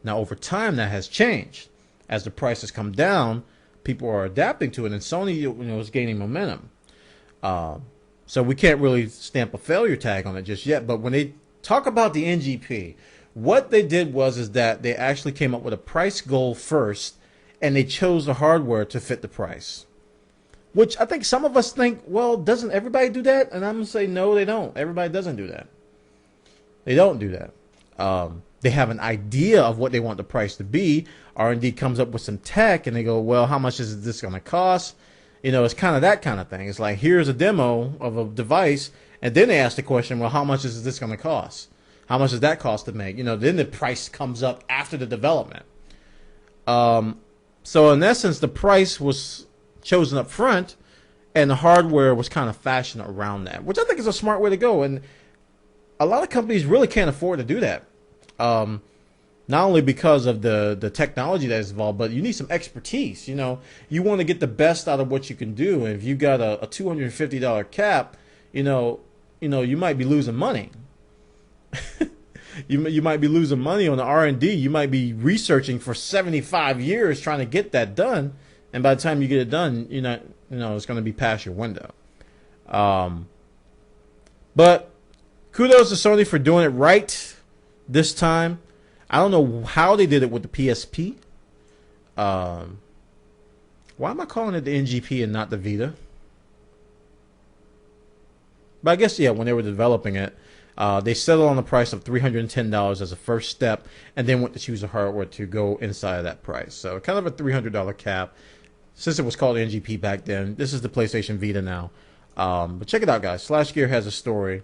Now, over time, that has changed. As the prices come down, people are adapting to it, and Sony, is gaining momentum. So we can't really stamp a failure tag on it just yet. But when they talk about the NGP, what they did is that they actually came up with a price goal first, and they chose the hardware to fit the price. Which I think some of us think, well, doesn't everybody do that? And I'm going to say, no, they don't. Everybody doesn't do that. They don't do that. They have an idea of what they want the price to be. R&D comes up with some tech, and they go, well, how much is this going to cost? It's kind of that kind of thing. It's like, here's a demo of a device, and then they ask the question, well, how much is this going to cost? How much does that cost to make? Then the price comes up after the development. So in essence, the price was chosen up front, and the hardware was kind of fashioned around that, which I think is a smart way to go. And a lot of companies really can't afford to do that. Not only because of the technology that is involved, but you need some expertise. You know, you want to get the best out of what you can do. And if you got a $250 cap, you might be losing money. You might be losing money on the R&D. You might be researching for 75 years trying to get that done, and by the time you get it done, it's going to be past your window. But kudos to Sony for doing it right this time. I don't know how they did it with the PSP. Why am I calling it the NGP and not the Vita? But I guess, yeah, when they were developing it, they settled on the price of $310 as a first step, and then went to choose the hardware to go inside of that price. So kind of a $300 cap. Since it was called NGP back then, this is the PlayStation Vita now. But check it out, guys. Slash Gear has a story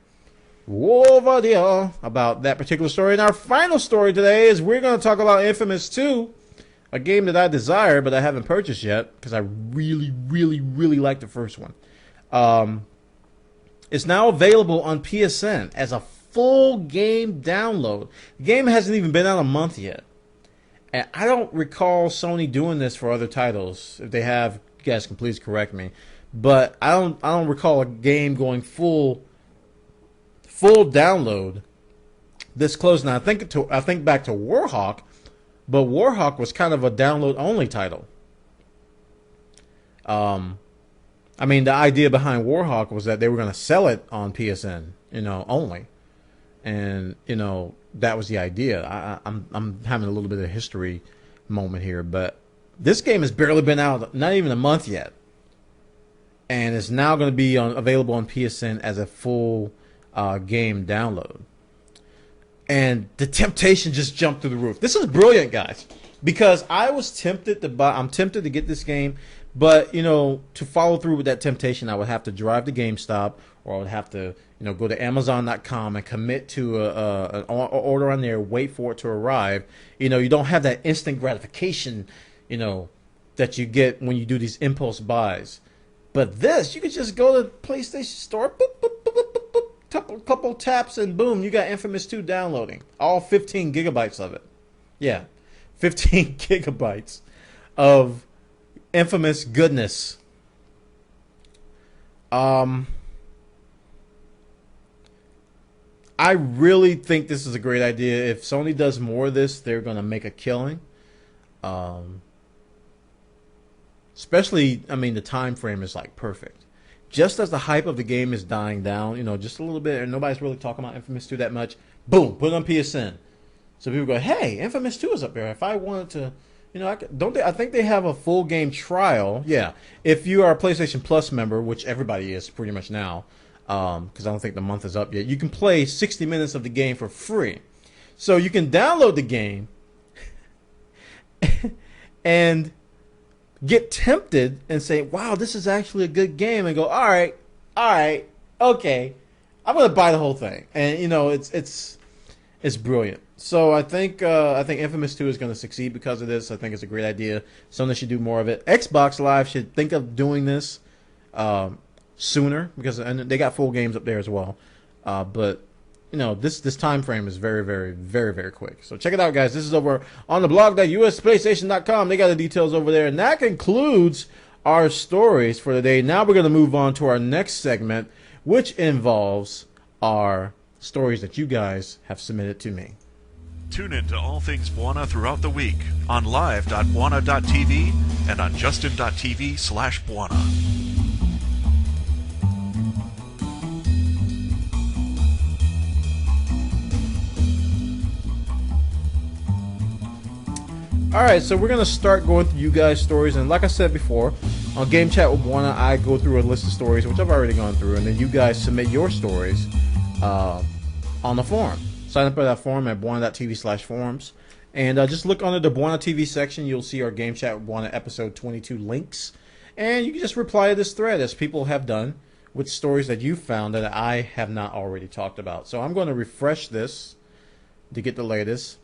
over there about that particular story. And our final story today is we're going to talk about Infamous 2, a game that I desire but I haven't purchased yet because I really, really, really like the first one. It's now available on PSN as a full game download. The game hasn't even been out a month yet. And I don't recall Sony doing this for other titles. If they have, you guys can please correct me. But I don't recall a game going full download this close. Now I think back to Warhawk, but Warhawk was kind of a download only title. I mean, the idea behind Warhawk was that they were going to sell it on PSN, only, and that was the idea. I'm having a little bit of a history moment here, but this game has barely been out, not even a month yet, and it's now going to be available on PSN as a full game download. And the temptation just jumped through the roof. This is brilliant, guys, because I was tempted to buy. I'm tempted to get this game. But, to follow through with that temptation, I would have to drive to GameStop, or I would have to, go to Amazon.com and commit to an order on there, wait for it to arrive. You don't have that instant gratification, that you get when you do these impulse buys. But this, you could just go to the PlayStation Store, boop, boop, boop, boop, boop, boop, couple taps, and boom, you got Infamous 2 downloading. All 15 gigabytes of it. Yeah, 15 gigabytes of Infamous goodness. I really think this is a great idea. If Sony does more of this, they're going to make a killing. Especially, the time frame is like perfect. Just as the hype of the game is dying down, just a little bit, and nobody's really talking about Infamous 2 that much, boom, put it on PSN. So people go, hey, Infamous 2 is up there. If I wanted to, I think they have a full game trial. Yeah, if you are a PlayStation Plus member, which everybody is pretty much now, because I don't think the month is up yet, you can play 60 minutes of the game for free. So you can download the game and get tempted and say, wow, this is actually a good game, and go, all right, okay, I'm going to buy the whole thing. And, it's brilliant. So I think Infamous 2 is going to succeed because of this. I think it's a great idea. Sony should do more of it. Xbox Live should think of doing this sooner, because they got full games up there as well. But this time frame is very, very, very, very quick. So check it out, guys. This is over on the blog.usplaystation.com. They got the details over there, and that concludes our stories for the day. Now we're going to move on to our next segment, which involves our stories that you guys have submitted to me. Tune in to all things Bwana throughout the week on live.bwana.tv and on justin.tv/Bwana. Alright, so we're going to start going through you guys' stories, and like I said before, on Game Chat with Bwana, I go through a list of stories, which I've already gone through, and then you guys submit your stories on the forum. Sign up for that forum at bwana.tv/forums. And just look under the Bwana TV section. You'll see our Game Chat with Bwana episode 22 links. And you can just reply to this thread, as people have done, with stories that you found that I have not already talked about. So I'm going to refresh this to get the latest.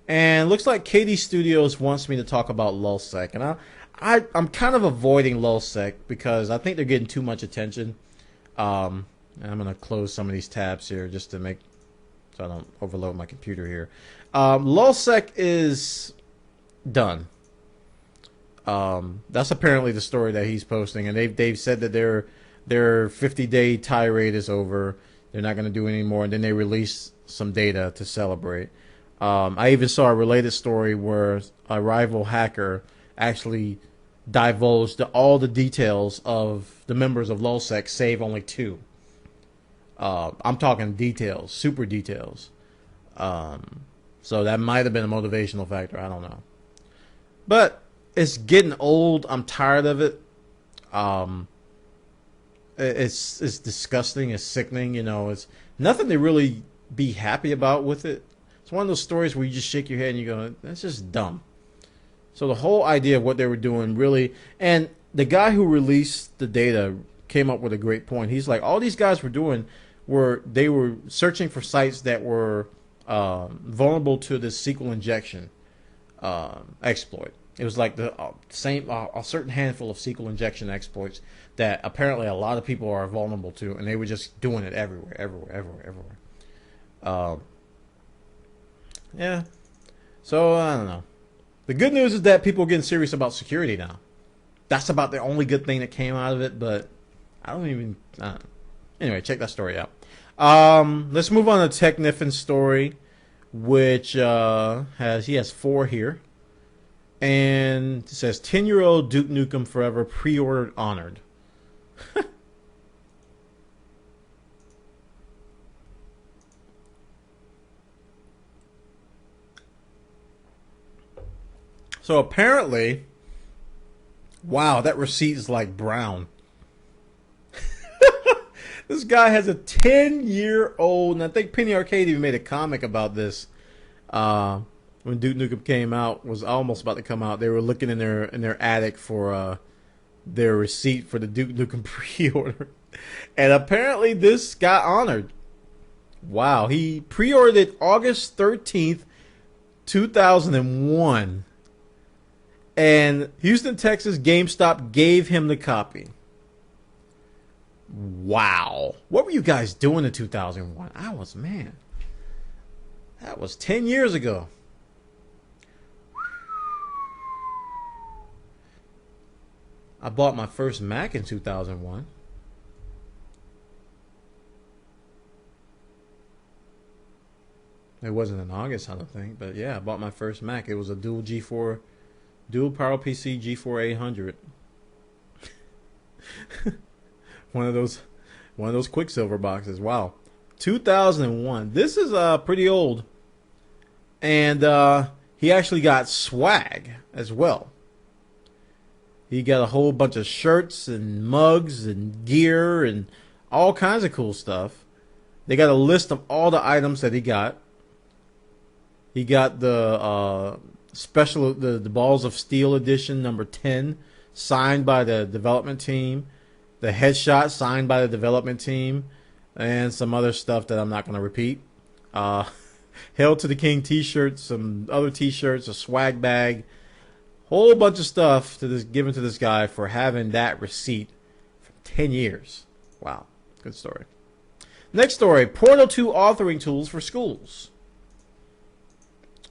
And looks like KD Studios wants me to talk about lulsec, and I'm kind of avoiding lulsec because I think they're getting too much attention. And I'm gonna close some of these tabs here just to make so I don't overload my computer here. Lulsec is done. That's apparently the story that he's posting, and they've said that their 50-day tirade is over. They're not going to do it anymore, and then they release some data to celebrate. I even saw a related story where a rival hacker actually divulged all the details of the members of lulsec, save only 2. I'm talking details, super details. So that might have been a motivational factor. I don't know. But it's getting old. I'm tired of it. It's disgusting. It's sickening. It's nothing to really be happy about with it. It's one of those stories where you just shake your head and you go, that's just dumb. So the whole idea of what they were doing really, and the guy who released the data came up with a great point. He's like, all these guys were doing they were searching for sites that were vulnerable to this SQL injection exploit. It was like the same a certain handful of SQL injection exploits that apparently a lot of people are vulnerable to, and they were just doing it everywhere. Yeah. So I don't know. The good news is that people are getting serious about security now. That's about the only good thing that came out of it, but I don't even. Anyway, check that story out. Let's move on to TechNiffin's story, which he has 4 here. And it says 10-year-old Duke Nukem Forever pre-ordered honored. So apparently, wow, that receipt is like brown. This guy has a 10-year-old, and I think Penny Arcade even made a comic about this. When Duke Nukem came out, was almost about to come out, they were looking in their attic for their receipt for the Duke Nukem pre-order, and apparently this got honored. Wow, he pre-ordered it August 13th, 2001, and Houston, Texas GameStop gave him the copy. Wow, what were you guys doing in 2001? That was 10 years ago. I bought my first Mac in 2001. It wasn't in August, I don't think, but yeah, I bought my first Mac. It was a dual PowerPC G4 800. one of those Quicksilver boxes. Wow, 2001. This is pretty old, and he actually got swag as well. He got a whole bunch of shirts and mugs and gear and all kinds of cool stuff. They got a list of all the items that he got. He got the the Balls of Steel edition number 10 signed by the development team. The headshot signed by the development team. And some other stuff that I'm not going to repeat. Hail to the King t-shirts, some other t-shirts, a swag bag. Whole bunch of stuff given to this guy for having that receipt for 10 years. Wow, good story. Next story, Portal 2 authoring tools for schools.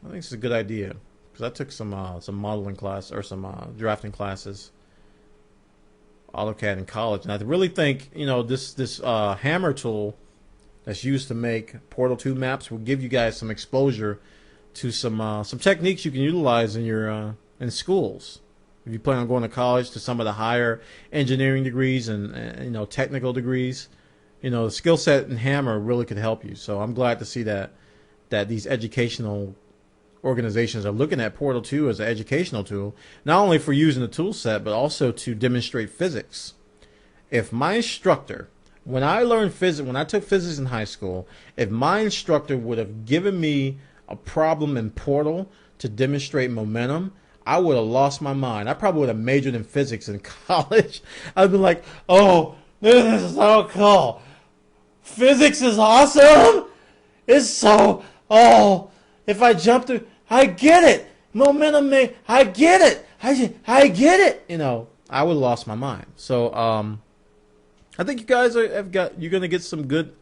I think it's a good idea because I took some modeling class or some drafting classes, AutoCAD in college, and I really think this hammer tool that's used to make Portal 2 maps will give you guys some exposure to some techniques you can utilize in your in schools. If you plan on going to college, to some of the higher engineering degrees and technical degrees, the skill set in Hammer really could help you. So I'm glad to see that these educational organizations are looking at Portal 2 as an educational tool, not only for using the tool set, but also to demonstrate physics. If my instructor, when I took physics in high school, if my instructor would have given me a problem in Portal to demonstrate momentum, I would have lost my mind. I probably would have majored in physics in college. I'd be like, oh, this is so cool. Physics is awesome. It's so, if I jump to, I get it. Momentum, man. I get it. I get it. You know, I would have lost my mind. So, I think you guys you're going to get some good,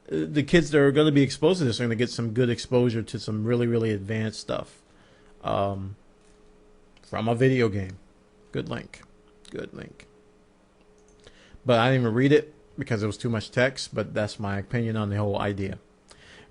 the kids that are going to be exposed to this are going to get some good exposure to some really, really advanced stuff from a video game. Good link. Good link. But I didn't even read it because it was too much text, but that's my opinion on the whole idea.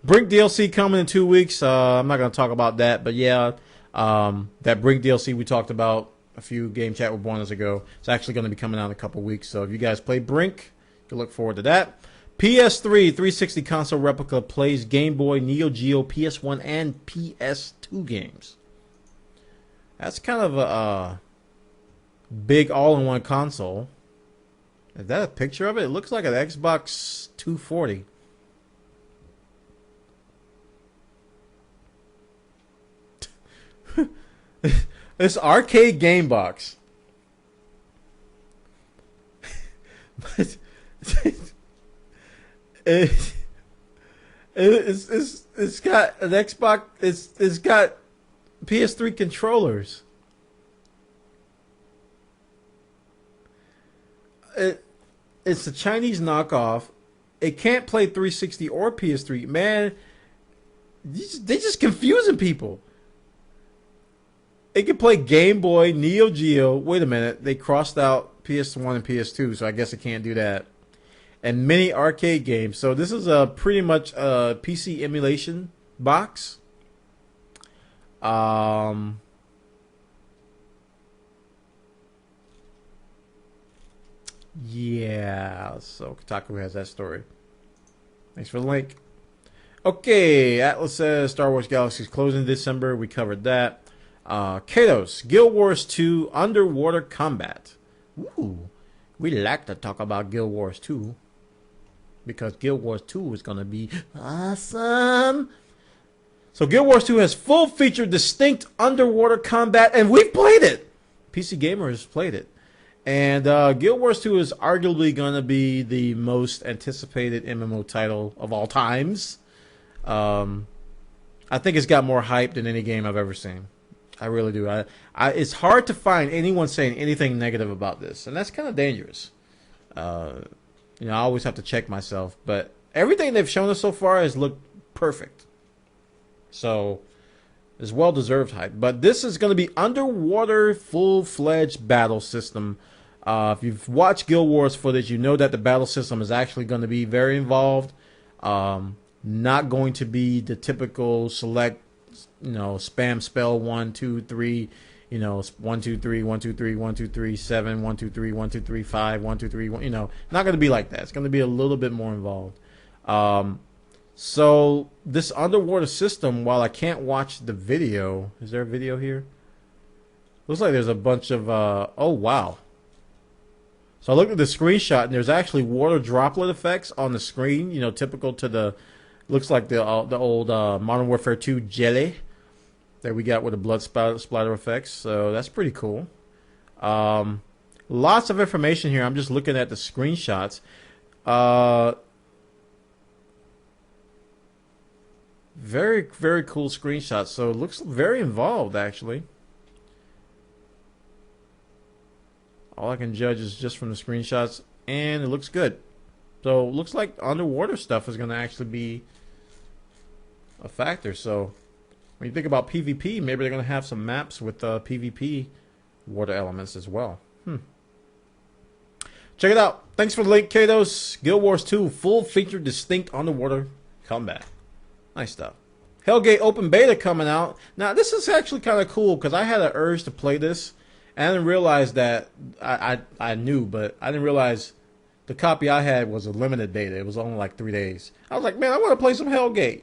Brink DLC coming in 2 weeks. I'm not going to talk about that, but yeah, that Brink DLC we talked about a few Game Chat with Bwana ago. It's actually going to be coming out in a couple weeks. So if you guys play Brink, you can look forward to that. PS3 360 console replica plays Game Boy, Neo Geo, PS1, and PS2 games. That's kind of a big all-in-one console. Is that a picture of it? It looks like an Xbox 240. This arcade game box. But it's got an Xbox. It's got PS3 controllers. It's a Chinese knockoff. It can't play 360 or PS3. Man, they just confusing people. It can play Game Boy, Neo Geo. Wait a minute. They crossed out PS1 and PS2, so I guess it can't do that. And many arcade games. So this is pretty much a PC emulation box. Yeah, so Kotaku has that story. Thanks for the link. Okay, Atlas says Star Wars Galaxy's closing December. We covered that. Kados, Guild Wars 2 Underwater Combat. Ooh, we like to talk about Guild Wars 2 because Guild Wars 2 is going to be awesome. So Guild Wars 2 has full-featured distinct underwater combat, and we've played it. PC Gamer has played it. And Guild Wars 2 is arguably going to be the most anticipated MMO title of all times. I think it's got more hype than any game I've ever seen. I really do. It's hard to find anyone saying anything negative about this, and that's kind of dangerous. I always have to check myself, but everything they've shown us so far has looked perfect. So, it's well-deserved hype. But this is going to be underwater, full-fledged battle system. If you've watched Guild Wars footage, you know that the battle system is actually going to be very involved. Not going to be the typical select, spam spell 1, 2, 3, 1, 2, 3, 1, 2, 3, 1, 2, 3, 7, 1, 2, 3, 1, 2, 3, 5, 1, 2, 3, 1, not going to be like that. It's going to be a little bit more involved. So this underwater system, while I can't watch the video, is there a video here? Looks like there's a bunch of, oh wow. So I looked at the screenshot and there's actually water droplet effects on the screen, typical to the, looks like the old Modern Warfare 2 jelly that we got with the blood splatter effects. So that's pretty cool. Lots of information here. I'm just looking at the screenshots. Very, very cool screenshots. So it looks very involved, actually. All I can judge is just from the screenshots, and it looks good. So it looks like underwater stuff is going to actually be a factor. So when you think about PvP, maybe they're going to have some maps with PvP water elements as well. Check it out. Thanks for the link, Kados. Guild Wars 2, full-featured distinct underwater combat. Nice stuff. Hellgate Open Beta coming out. Now, this is actually kind of cool because I had an urge to play this. And I didn't realize that, I knew, but I didn't realize the copy I had was a limited beta. It was only like 3 days. I was like, man, I want to play some Hellgate.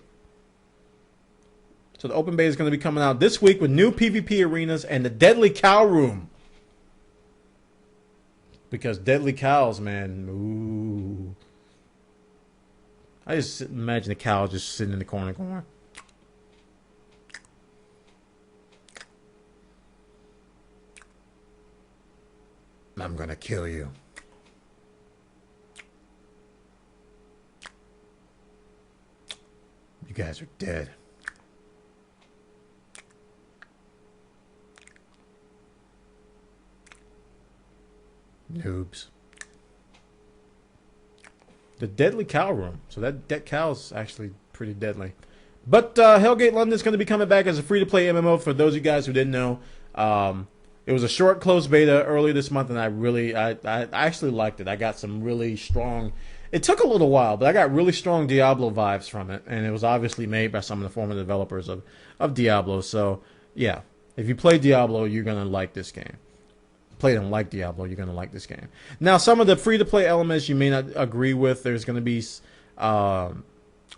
So the Open Beta is going to be coming out this week with new PvP arenas and the Deadly Cow Room. Because Deadly Cows, man, ooh. I just imagine the cow just sitting in the corner going, I'm gonna kill you. You guys are dead. Noobs. The Deadly Cow Room. So that cow's actually pretty deadly. But Hellgate London is going to be coming back as a free-to-play MMO for those of you guys who didn't know. It was a short closed beta earlier this month, and I actually liked it. I got some really strong... It took a little while, but I got really strong Diablo vibes from it, and it was obviously made by some of the former developers of Diablo. So, yeah, if you play Diablo, you're going to like this game. Play and like Diablo, you're going to like this game. Now, some of the free-to-play elements you may not agree with. There's going to be... I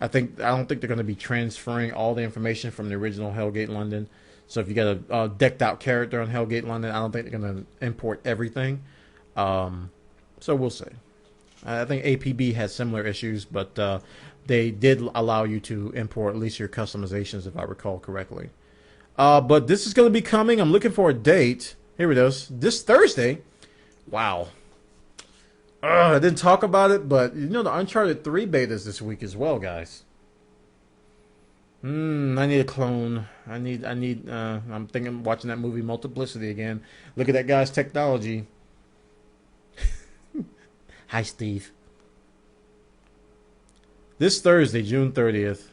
don't think they're going to be transferring all the information from the original Hellgate London. So if you got a decked out character on Hellgate London, I don't think they're going to import everything. So we'll see. I think APB has similar issues, but they did allow you to import at least your customizations, if I recall correctly. But this is going to be coming. I'm looking for a date. Here it is. This Thursday. Wow. I didn't talk about it, but you know the Uncharted 3 betas this week as well, guys. I need a clone. I'm thinking of watching that movie Multiplicity again. Look at that guy's technology. Hi, Steve. This Thursday, June 30th,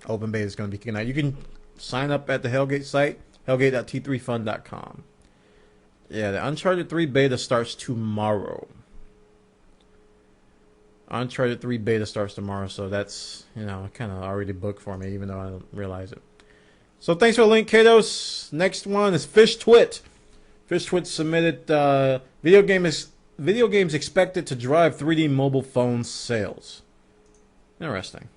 open beta is going to be kicking out. You can sign up at the Hellgate site, hellgate.t3fund.com. Yeah, the Uncharted 3 beta starts tomorrow. Uncharted 3 beta starts tomorrow, so that's, kind of already booked for me, even though I don't realize it. So thanks for the link, Kados. Next one is Fish Twit. Fish Twit submitted video games expected to drive 3D mobile phone sales. Interesting.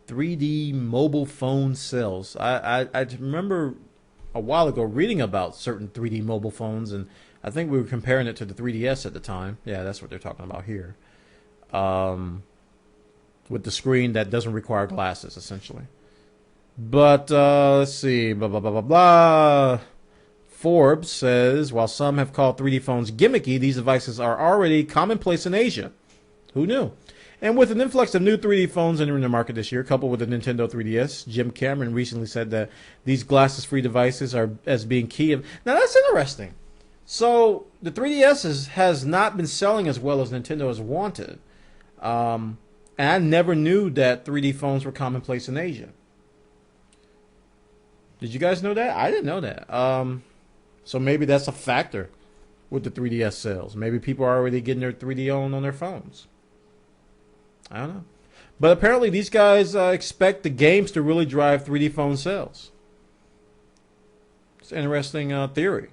3D mobile phone sales. I remember a while ago reading about certain 3D mobile phones, and I think we were comparing it to the 3DS at the time. Yeah, that's what they're talking about here. With the screen that doesn't require glasses, essentially. But, let's see. Blah, blah, blah, blah, blah. Forbes says, while some have called 3D phones gimmicky, these devices are already commonplace in Asia. Who knew? And with an influx of new 3D phones entering the market this year, coupled with the Nintendo 3DS, Jim Cameron recently said that these glasses-free devices are as being key. Now, that's interesting. So, the 3DS has not been selling as well as Nintendo has wanted. And I never knew that 3D phones were commonplace in Asia. Did you guys know that? I didn't know that. So maybe that's a factor with the 3DS sales. Maybe people are already getting their 3D on their phones. I don't know. But apparently these guys expect the games to really drive 3D phone sales. It's an interesting theory.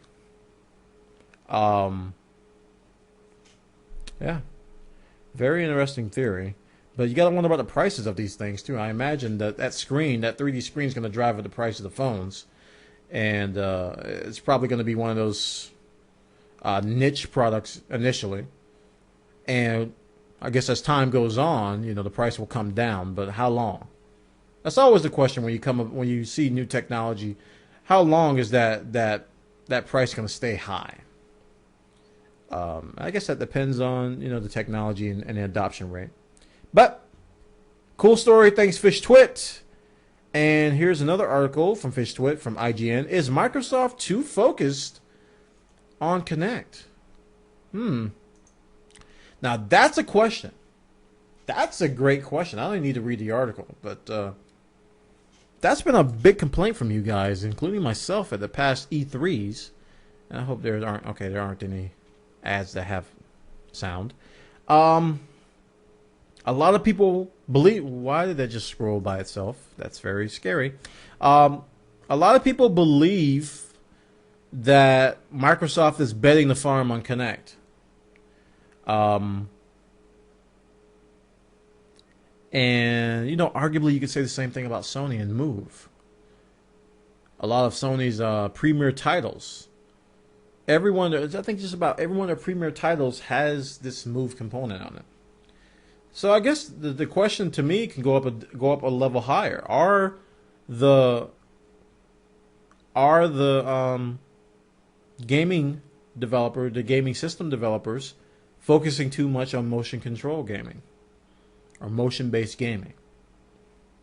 Yeah. Very interesting theory. But you got to wonder about the prices of these things, too. I imagine that 3D screen is going to drive up the price of the phones. And it's probably going to be one of those niche products initially. And I guess as time goes on, the price will come down. But how long? That's always the question when you see new technology. How long is that price going to stay high? I guess that depends on the technology and the adoption rate. But cool story. Thanks, Fish Twit. And here's another article from Fish Twit from IGN. Is Microsoft too focused on Kinect? Now that's a question. That's a great question. I don't even need to read the article, but that's been a big complaint from you guys, including myself, at the past E3s. And I hope there aren't any ads that have sound. A lot of people believe... Why did that just scroll by itself? That's very scary. A lot of people believe that Microsoft is betting the farm on Kinect. And, arguably you could say the same thing about Sony and Move. A lot of Sony's premier titles. I think just about every one of their premier titles has this Move component on it. So I guess the question to me can go up a level higher. Are the gaming system developers focusing too much on motion control gaming or motion-based gaming?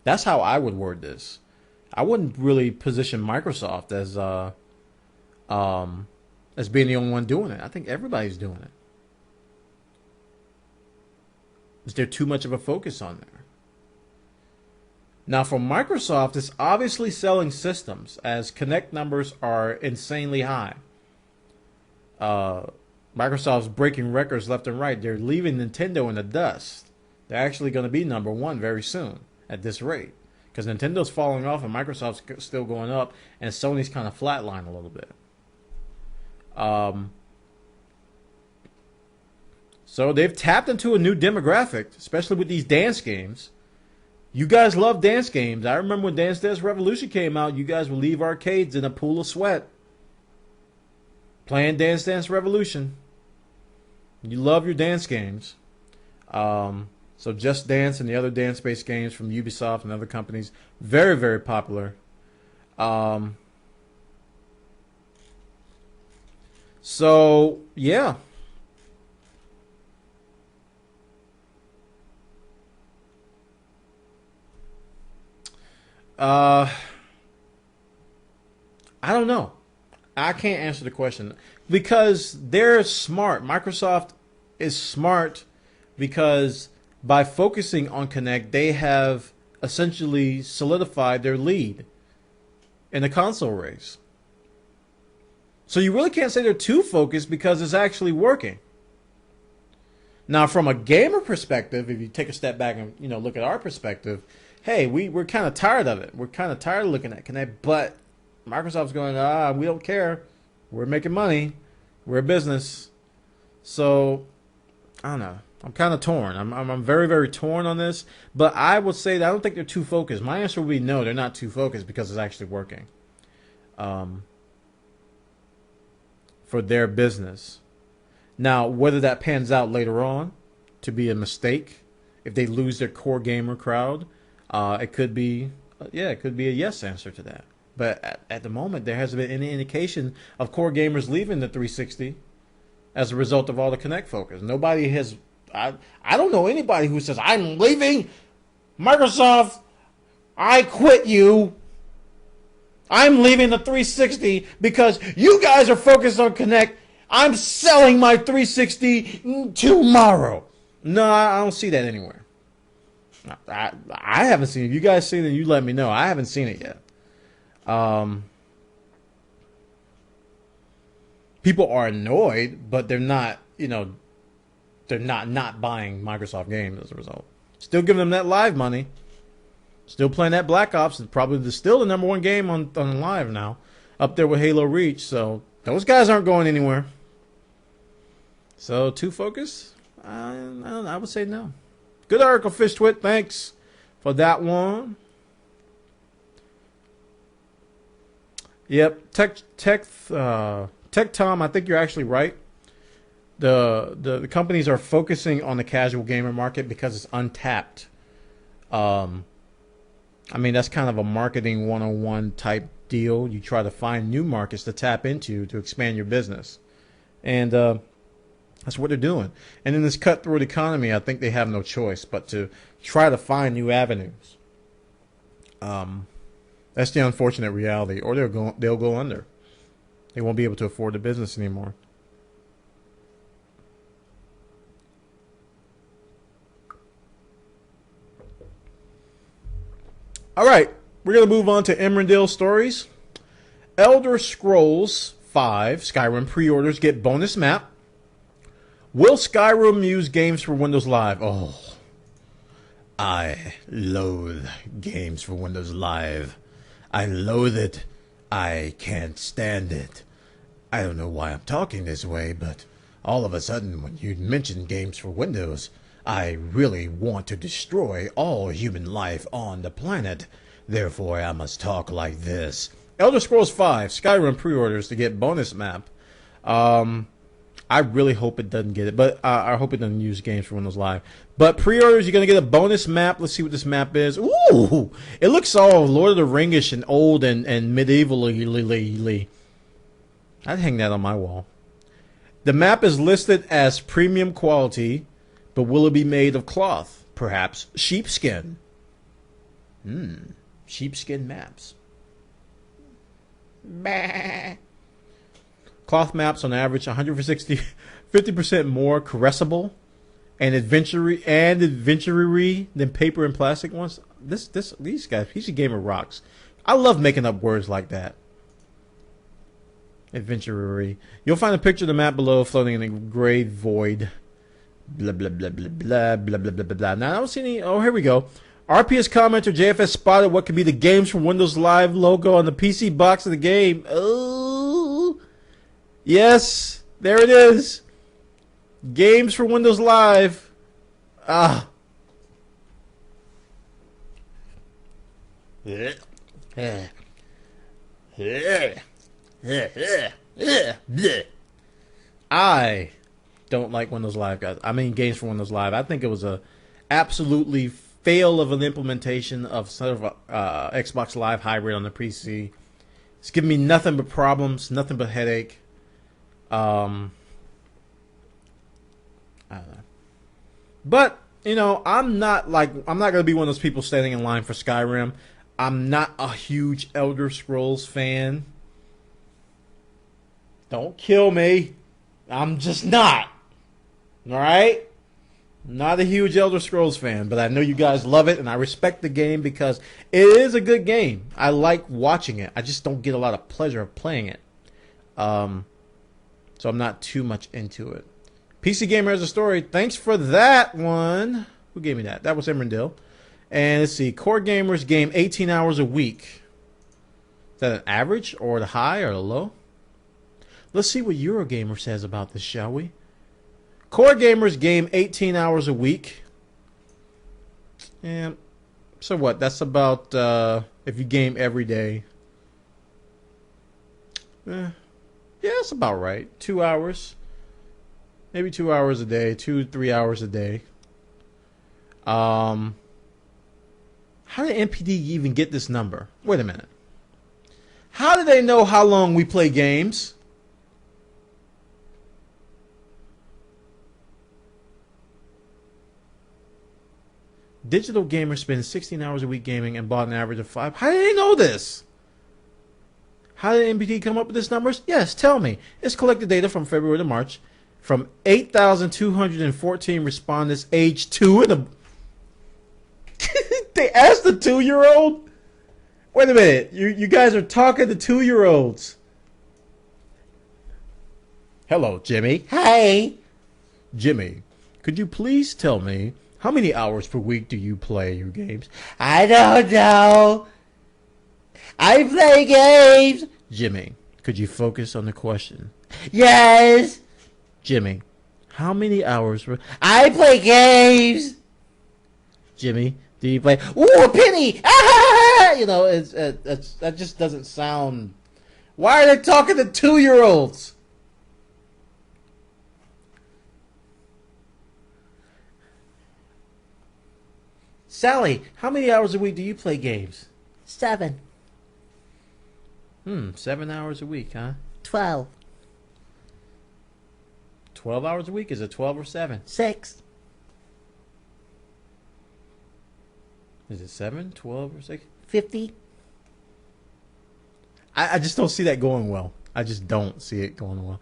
That's how I would word this. I wouldn't really position Microsoft as as being the only one doing it. I think everybody's doing it. Is there too much of a focus on there? Now, for Microsoft, it's obviously selling systems, as Kinect numbers are insanely high. Microsoft's breaking records left and right. They're leaving Nintendo in the dust. They're actually going to be number one very soon at this rate, because Nintendo's falling off and Microsoft's still going up, and Sony's kind of flatlined a little bit. So they've tapped into a new demographic, especially with these dance games. You guys love dance games. I remember when Dance Dance Revolution came out, you guys would leave arcades in a pool of sweat playing Dance Dance Revolution. You love your dance games. So Just Dance and the other dance-based games from Ubisoft and other companies, very, very popular. So, yeah. I don't know. I can't answer the question because they're smart. Microsoft is smart because by focusing on Kinect, they have essentially solidified their lead in the console race. So you really can't say they're too focused because it's actually working. Now, from a gamer perspective, if you take a step back and look at our perspective, hey, we're kind of tired of it. We're kind of tired of looking at Kinect, but Microsoft's going, we don't care. We're making money. We're a business. So, I don't know. I'm kind of torn. I'm very, very torn on this. But I would say that I don't think they're too focused. My answer would be no, they're not too focused because it's actually working. For their business. Now, whether that pans out later on to be a mistake, if they lose their core gamer crowd, it could be a yes answer to that. But at the moment, there hasn't been any indication of core gamers leaving the 360 as a result of all the Kinect focus. Nobody has. I don't know anybody who says, I'm leaving Microsoft. I quit you. I'm leaving the 360 because you guys are focused on Kinect. I'm selling my 360 tomorrow. No, I don't see that anywhere. I haven't seen it. If you guys seen it, you let me know. I haven't seen it yet. People are annoyed, but they're not, they're not buying Microsoft games as a result. Still giving them that live money. Still playing that Black Ops. It's probably still the number one game on live now. Up there with Halo Reach. So those guys aren't going anywhere. So too focused? I would say no. Good article, Fish Twit. Thanks for that one. Yep, Tech Tom, I think you're actually right. The companies are focusing on the casual gamer market because it's untapped. That's kind of a marketing 101 type deal. You try to find new markets to tap into to expand your business. And that's what they're doing. And in this cutthroat economy, I think they have no choice but to try to find new avenues. That's the unfortunate reality, or they'll go under. They won't be able to afford the business anymore. All right, we're going to move on to Emeraldale stories. Elder Scrolls 5 Skyrim pre-orders get bonus map. Will Skyrim use games for Windows Live? Oh, I loathe games for Windows Live. I loathe it. I can't stand it. I don't know why I'm talking this way, but all of a sudden when you mention games for Windows, I really want to destroy all human life on the planet. Therefore, I must talk like this. Elder Scrolls 5 Skyrim pre-orders to get bonus map. I really hope it doesn't get it, but I hope it doesn't use games for Windows Live. But pre-orders, you're going to get a bonus map. Let's see what this map is. Ooh, it looks all Lord of the Ringish and old and medievally. I'd hang that on my wall. The map is listed as premium quality, but will it be made of cloth? Perhaps sheepskin. Sheepskin maps. Bah. Cloth maps on average 50% more caressable and adventure-y than paper and plastic ones. These guys, PC Gamer rocks. I love making up words like that. Adventure-y. You'll find a picture of the map below floating in a gray void. Blah, blah, blah, blah, blah, blah, blah, blah, blah. Now, I don't see any... Oh, here we go. RPS commenter JFS spotted what could be the Games from Windows Live logo on the PC box of the game. Oh, yes, there it is. Games for Windows Live. Ah. I don't like Windows Live, guys. I mean, Games for Windows Live. I think it was a absolutely fail of an implementation of sort of Xbox Live hybrid on the PC. It's giving me nothing but problems, nothing but headache. I don't know. But, you know, I'm not going to be one of those people standing in line for Skyrim. I'm not a huge Elder Scrolls fan. Don't kill me. I'm just not. Alright? Not a huge Elder Scrolls fan, but I know you guys love it, and I respect the game because it is a good game. I like watching it. I just don't get a lot of pleasure of playing it. So I'm not too much into it. PC Gamer has a story. Thanks for that one. Who gave me that? That was Emrandil. And let's see. Core gamers game 18 hours a week. Is that an average or the high or the low? Let's see what Eurogamer says about this, shall we? Core gamers game 18 hours a week. And so what? That's about, if you game every day. Yeah, that's about right. 2 hours. Maybe 2 hours a day. 2-3 hours a day. How did NPD even get this number? Wait a minute. How do they know how long we play games? Digital gamers spend 16 hours a week gaming and bought an average of 5. How did they know this? How did NPD come up with these numbers? Yes, tell me. It's collected data from February to March from 8,214 respondents age 2 and They asked the 2-year-old? Wait a minute. You guys are talking to 2-year-olds. Hello, Jimmy. Hey. Jimmy, could you please tell me how many hours per week do you play your games? I don't know. I play games. Jimmy, could you focus on the question? Yes. Jimmy, how many hours per... I play games. Jimmy, do you play... Ooh, a penny. Ah! You know, that just doesn't sound... Why are they talking to 2-year-olds? Sally, how many hours a week do you play games? 7. 7 hours a week, huh? 12. 12 hours a week? Is it 12 or 7? 6. Is it 7, 12, or 6? 50. I just don't see that going well. I just don't see it going well.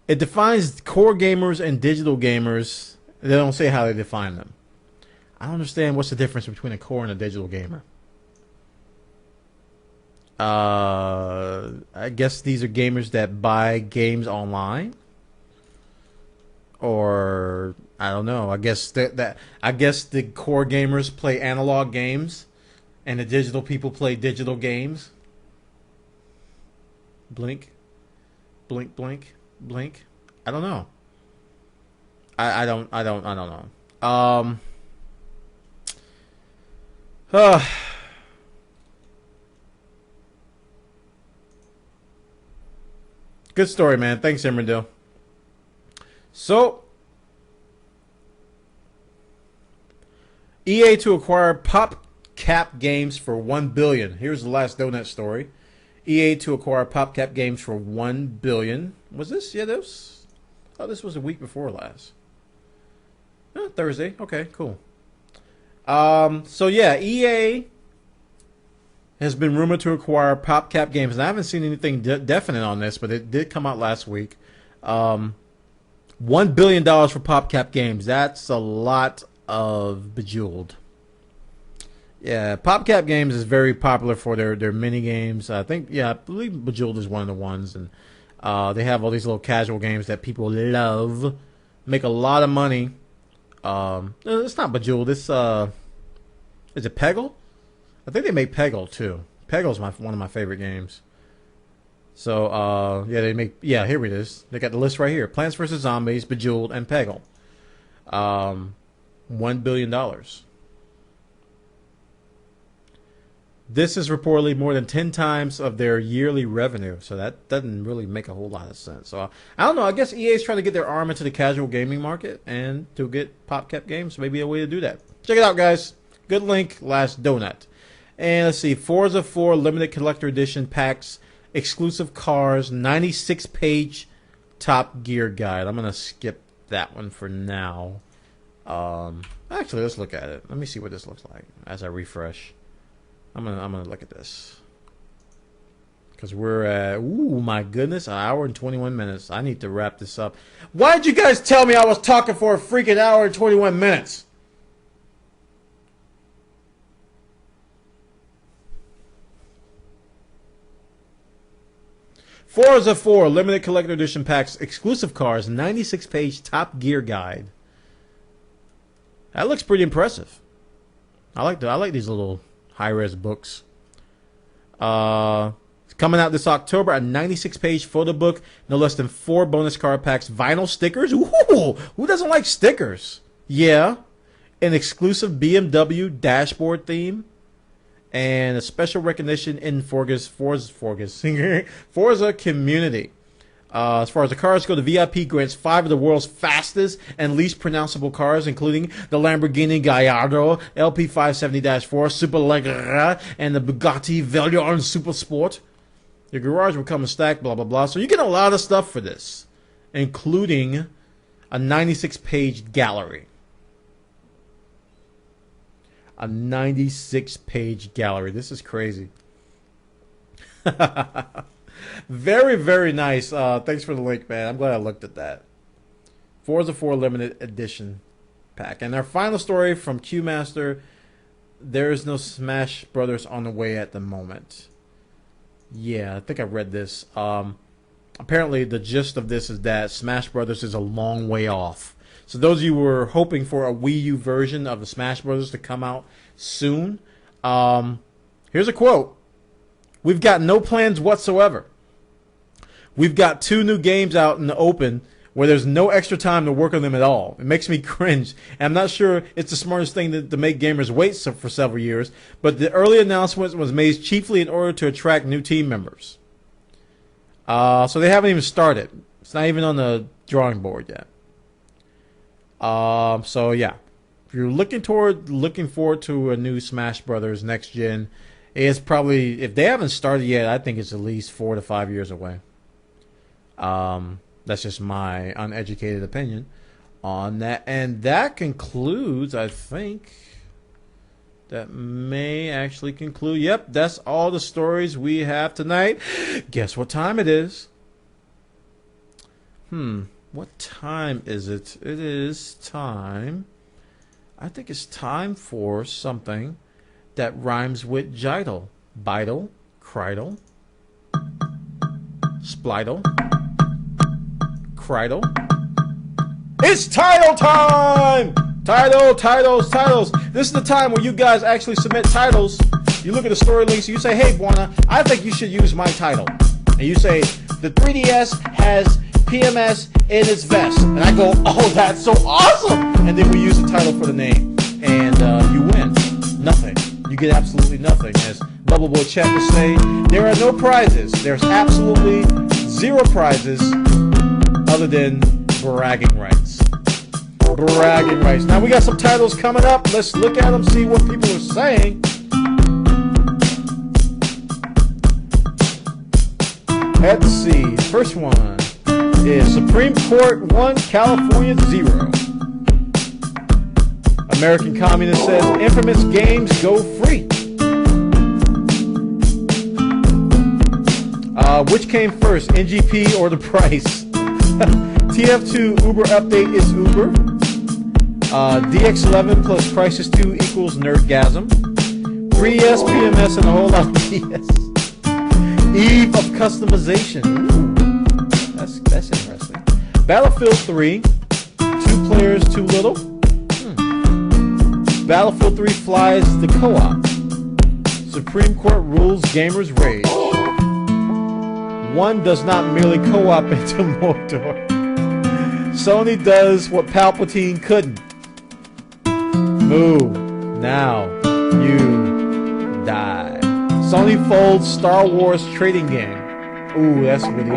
It defines core gamers and digital gamers. They don't say how they define them. I don't understand what's the difference between a core and a digital gamer. I guess these are gamers that buy games online, or I don't know. I guess I guess the core gamers play analog games, and the digital people play digital games. Blink, blink, blink, blink. I don't know. I don't know. Good story, man. Thanks, Emrandil. So, EA to acquire PopCap Games for $1 billion. Here's the last donut story. EA to acquire PopCap Games for $1 billion. Was this? Yeah, this. Oh, this was a week before last. Thursday. Okay, cool. So yeah, EA has been rumored to acquire PopCap Games. And I haven't seen anything definite on this, but it did come out last week. $1 billion for PopCap Games. That's a lot of Bejeweled. Yeah, PopCap Games is very popular for their mini games. I believe Bejeweled is one of the ones, and they have all these little casual games that people love, make a lot of money. It's not Bejeweled. It's is it Peggle? I think they make Peggle too. Peggle's one of my favorite games. So here it is. They got the list right here: Plants vs Zombies, Bejeweled, and Peggle. $1 billion. This is reportedly more than 10 times of their yearly revenue, so that doesn't really make a whole lot of sense. So I don't know. I guess EA is trying to get their arm into the casual gaming market and to get PopCap Games. Maybe a way to do that. Check it out, guys. Good link, last donut. And let's see, Forza 4 limited collector edition packs, exclusive cars, 96-page Top Gear guide. I'm gonna skip that one for now. Actually, let's look at it. Let me see what this looks like as I refresh. I'm gonna look at this because we're at my goodness, 1 hour and 21 minutes. I need to wrap this up. Why did you guys tell me I was talking for a freaking hour and 21 minutes? Forza 4 limited collector edition packs, exclusive cars, 96-page Top Gear guide. That looks pretty impressive. I like these little high-res books. It's coming out this October, a 96-page photo book, no less than 4 bonus card packs, vinyl stickers. Ooh, who doesn't like stickers? Yeah, an exclusive BMW dashboard theme, and a special recognition in Forza community. As far as the cars go, the VIP grants 5 of the world's fastest and least pronounceable cars, including the Lamborghini Gallardo LP570-4 Superleggera and the Bugatti Veyron Super Sport. Your garage will come in stack, blah, blah, blah. So you get a lot of stuff for this, including a 96-page gallery. A 96-page gallery. This is crazy. Very, very nice. Thanks for the link, man. I'm glad I looked at that. Forza 4 limited edition pack. And our final story from Q-Master. There is no Smash Brothers on the way at the moment. Yeah, I think I read this. Apparently, the gist of this is that Smash Brothers is a long way off. So those of you who were hoping for a Wii U version of the Smash Brothers to come out soon, here's a quote. "We've got no plans whatsoever. We've got 2 new games out in the open where there's no extra time to work on them at all. It makes me cringe. And I'm not sure it's the smartest thing to make gamers wait for several years, but the early announcement was made chiefly in order to attract new team members." So they haven't even started. It's not even on the drawing board yet. So yeah, if you're looking forward to a new Smash Brothers next gen, it's probably, if they haven't started yet, I think it's at least 4 to 5 years away. That's just my uneducated opinion on that. And that concludes, I think, that may actually conclude. Yep, that's all the stories we have tonight. Guess what time it is? What time is it? It is time. I think it's time for something that rhymes with Jidal. Bidle, Cridle, Splidle, Cridle. It's title time! Titles. This is the time where you guys actually submit titles. You look at the story links, you say, "Hey, Bwana, I think you should use my title." And you say, "The 3DS has PMS in its vest." And I go, "Oh, that's so awesome!" And then we use the title for the name. And you win. Nothing. You get absolutely nothing. As Bubble Boy Chat would say, there are no prizes. There's absolutely 0 prizes other than bragging rights. Bragging rights. Now we got some titles coming up. Let's look at them, see what people are saying. Let's see. First one is Supreme Court 1, California 0. American Communist says infamous games go free. Which came first, NGP or the price? TF2 Uber update is Uber. DX11 plus Crysis 2 equals Nerdgasm. 3S, PMS, and a whole lot of BS. Eve of customization. Ooh, that's interesting. Battlefield 3. 2 players too little. Battlefield 3 flies the co-op. Supreme Court rules gamers rage. One does not merely co-op into Mordor. Sony does what Palpatine couldn't. Move. Now. You die. Sony folds Star Wars trading game. Ooh, that's witty.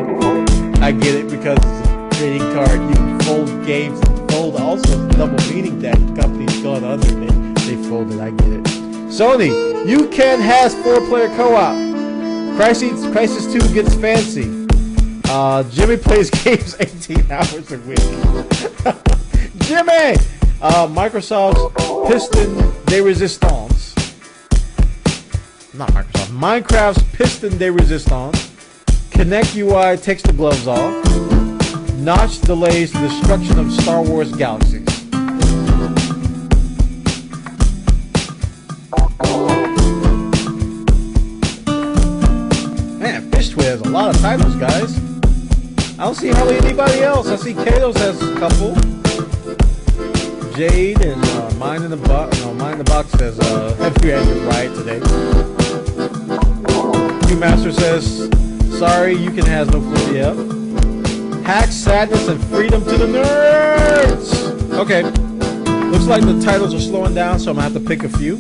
I get it because it's a trading card. You can fold games and fold also double meaning that companies gone under. They folded. I get it. Sony, you can has 4-player co-op. Crysis 2 gets fancy. Jimmy plays games 18 hours a week. Jimmy! Microsoft's Piston de Resistance. Not Microsoft. Minecraft's Piston de Resistance. KinectUI takes the gloves off. Notch delays the destruction of Star Wars Galaxes. Man, Fishtway has a lot of titles, guys. I don't see hardly anybody else. I see Katos has a couple. Jade and Mine in the Box. No, Mine in the Box says have you had your ride today? Q-Master says sorry, you can has no flippy up. Hack, sadness, and freedom to the nerds. Okay, looks like the titles are slowing down, so I'm gonna have to pick a few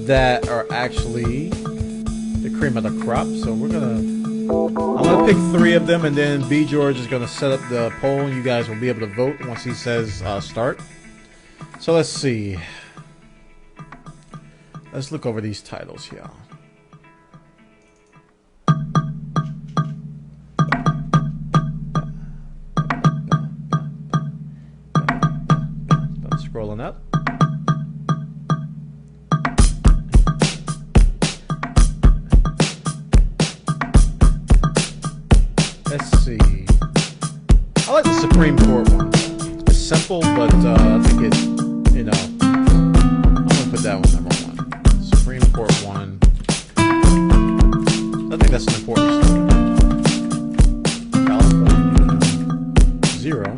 that are actually the cream of the crop. So I'm gonna pick 3 of them, and then B George is gonna set up the poll, and you guys will be able to vote once he says start. So let's see. Let's look over these titles here. Scrolling up. Let's see. I like the Supreme Court one. It's simple, but I think it, I'm gonna put that one number 1. Supreme Court one. I think that's an important story. California 0.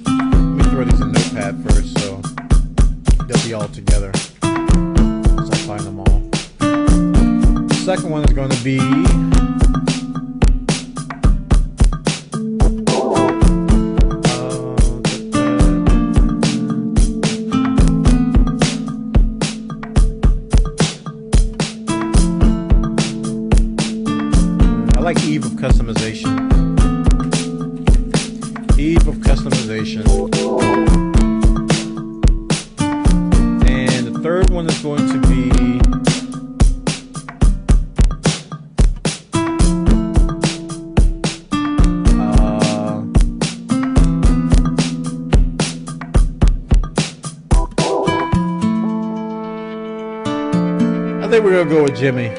Let me throw these in Notepad first, so they'll be all together. I'll find them all. The second one is going to be I like Eve of Customization. Eve of Customization. And the third one is going to be I think we're gonna go with Jimmy.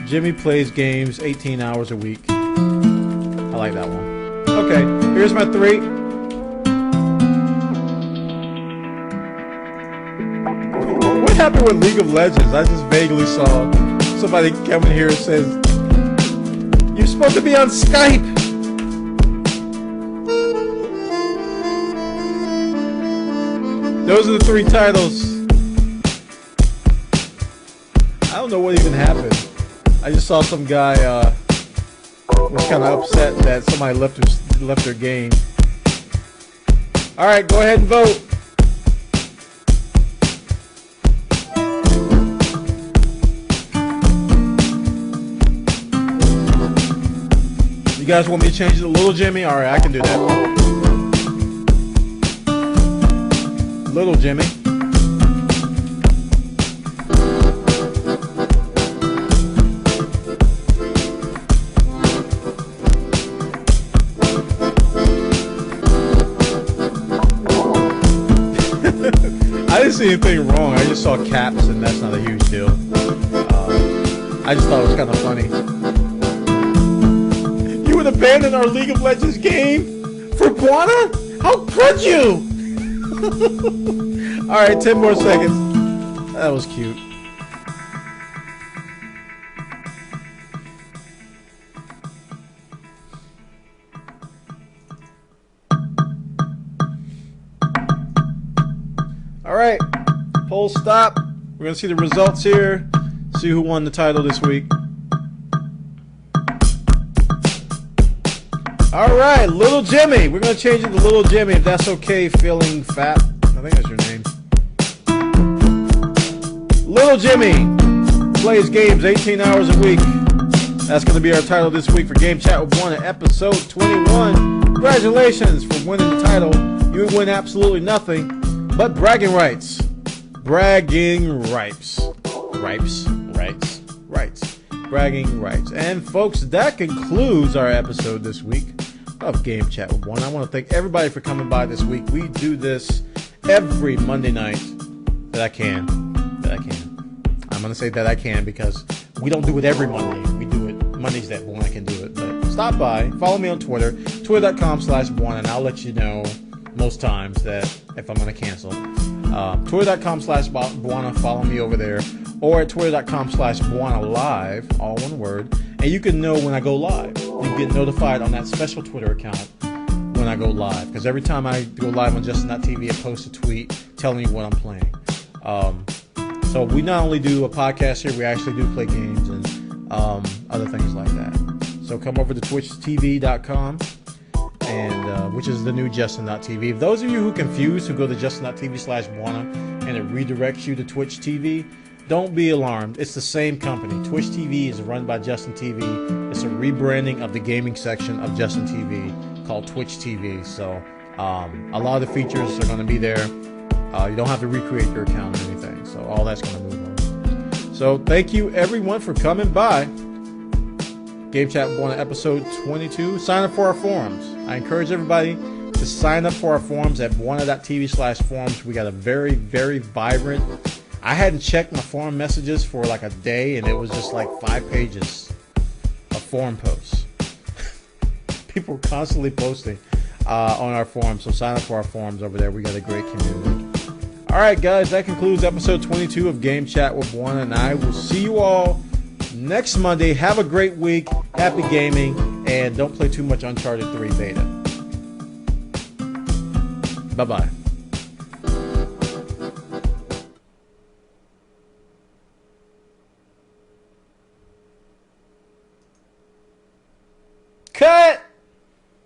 Jimmy plays games 18 hours a week. I like that one. Okay, here's my 3. What happened with League of Legends? I just vaguely saw somebody come in here and says, "You're supposed to be on Skype." Those are the 3 titles. I don't know what even happened. I just saw some guy was kind of upset that somebody left their game. All right, go ahead and vote. You guys want me to change it to Little Jimmy? All right, I can do that. Little Jimmy. I didn't see anything wrong. I just saw caps, and that's not a huge deal. I just thought it was kind of funny. You would abandon our League of Legends game for Bwana? How could you? All right, 10 more seconds. That was cute. All right, poll stop. We're going to see the results here. See who won the title this week. All right, Little Jimmy. We're going to change it to Little Jimmy, if that's okay, feeling fat. I think that's your name. Little Jimmy plays games 18 hours a week. That's going to be our title this week for Game Chat with Bwana, episode 21. Congratulations for winning the title. You would win absolutely nothing but bragging rights. Bragging rights. Rights. Bragging rights. And folks, that concludes our episode this week of Game Chat with Bwana. I want to thank everybody for coming by this week. We do this every Monday night that I can. I'm going to say that I can because we don't do it every Monday. We do it Mondays that Bwana can do it. But stop by. Follow me on Twitter. Twitter.com/Bwana, and I'll let you know most times that if I'm going to cancel. Twitter.com/Bwana. Follow me over there. Or at Twitter.com/Bwana Live, all one word. And you can know when I go live. You get notified on that special Twitter account when I go live. Because every time I go live on Justin.tv, I post a tweet telling you what I'm playing. So we not only do a podcast here, we actually do play games and other things like that. So come over to twitchtv.com, and which is the new Justin.tv. Those of you who are confused, who go to Justin.tv/Bwana and it redirects you to Twitch TV, don't be alarmed. It's the same company. Twitch TV is run by Justin TV. It's a rebranding of the gaming section of Justin TV called Twitch TV. So a lot of the features are going to be there. You don't have to recreate your account or anything. So all that's going to move on. So thank you everyone for coming by. Game Chat with Bwana episode 22. Sign up for our forums. I encourage everybody to sign up for our forums at bwana.tv/forums. We got a very, very vibrant. I hadn't checked my forum messages for like a day, and it was just like 5 pages of forum posts. People were constantly posting on our forums, so sign up for our forums over there. We got a great community. All right, guys, that concludes episode 22 of Game Chat with Bwana, and I will see you all next Monday. Have a great week. Happy gaming, and don't play too much Uncharted 3 beta. Bye-bye.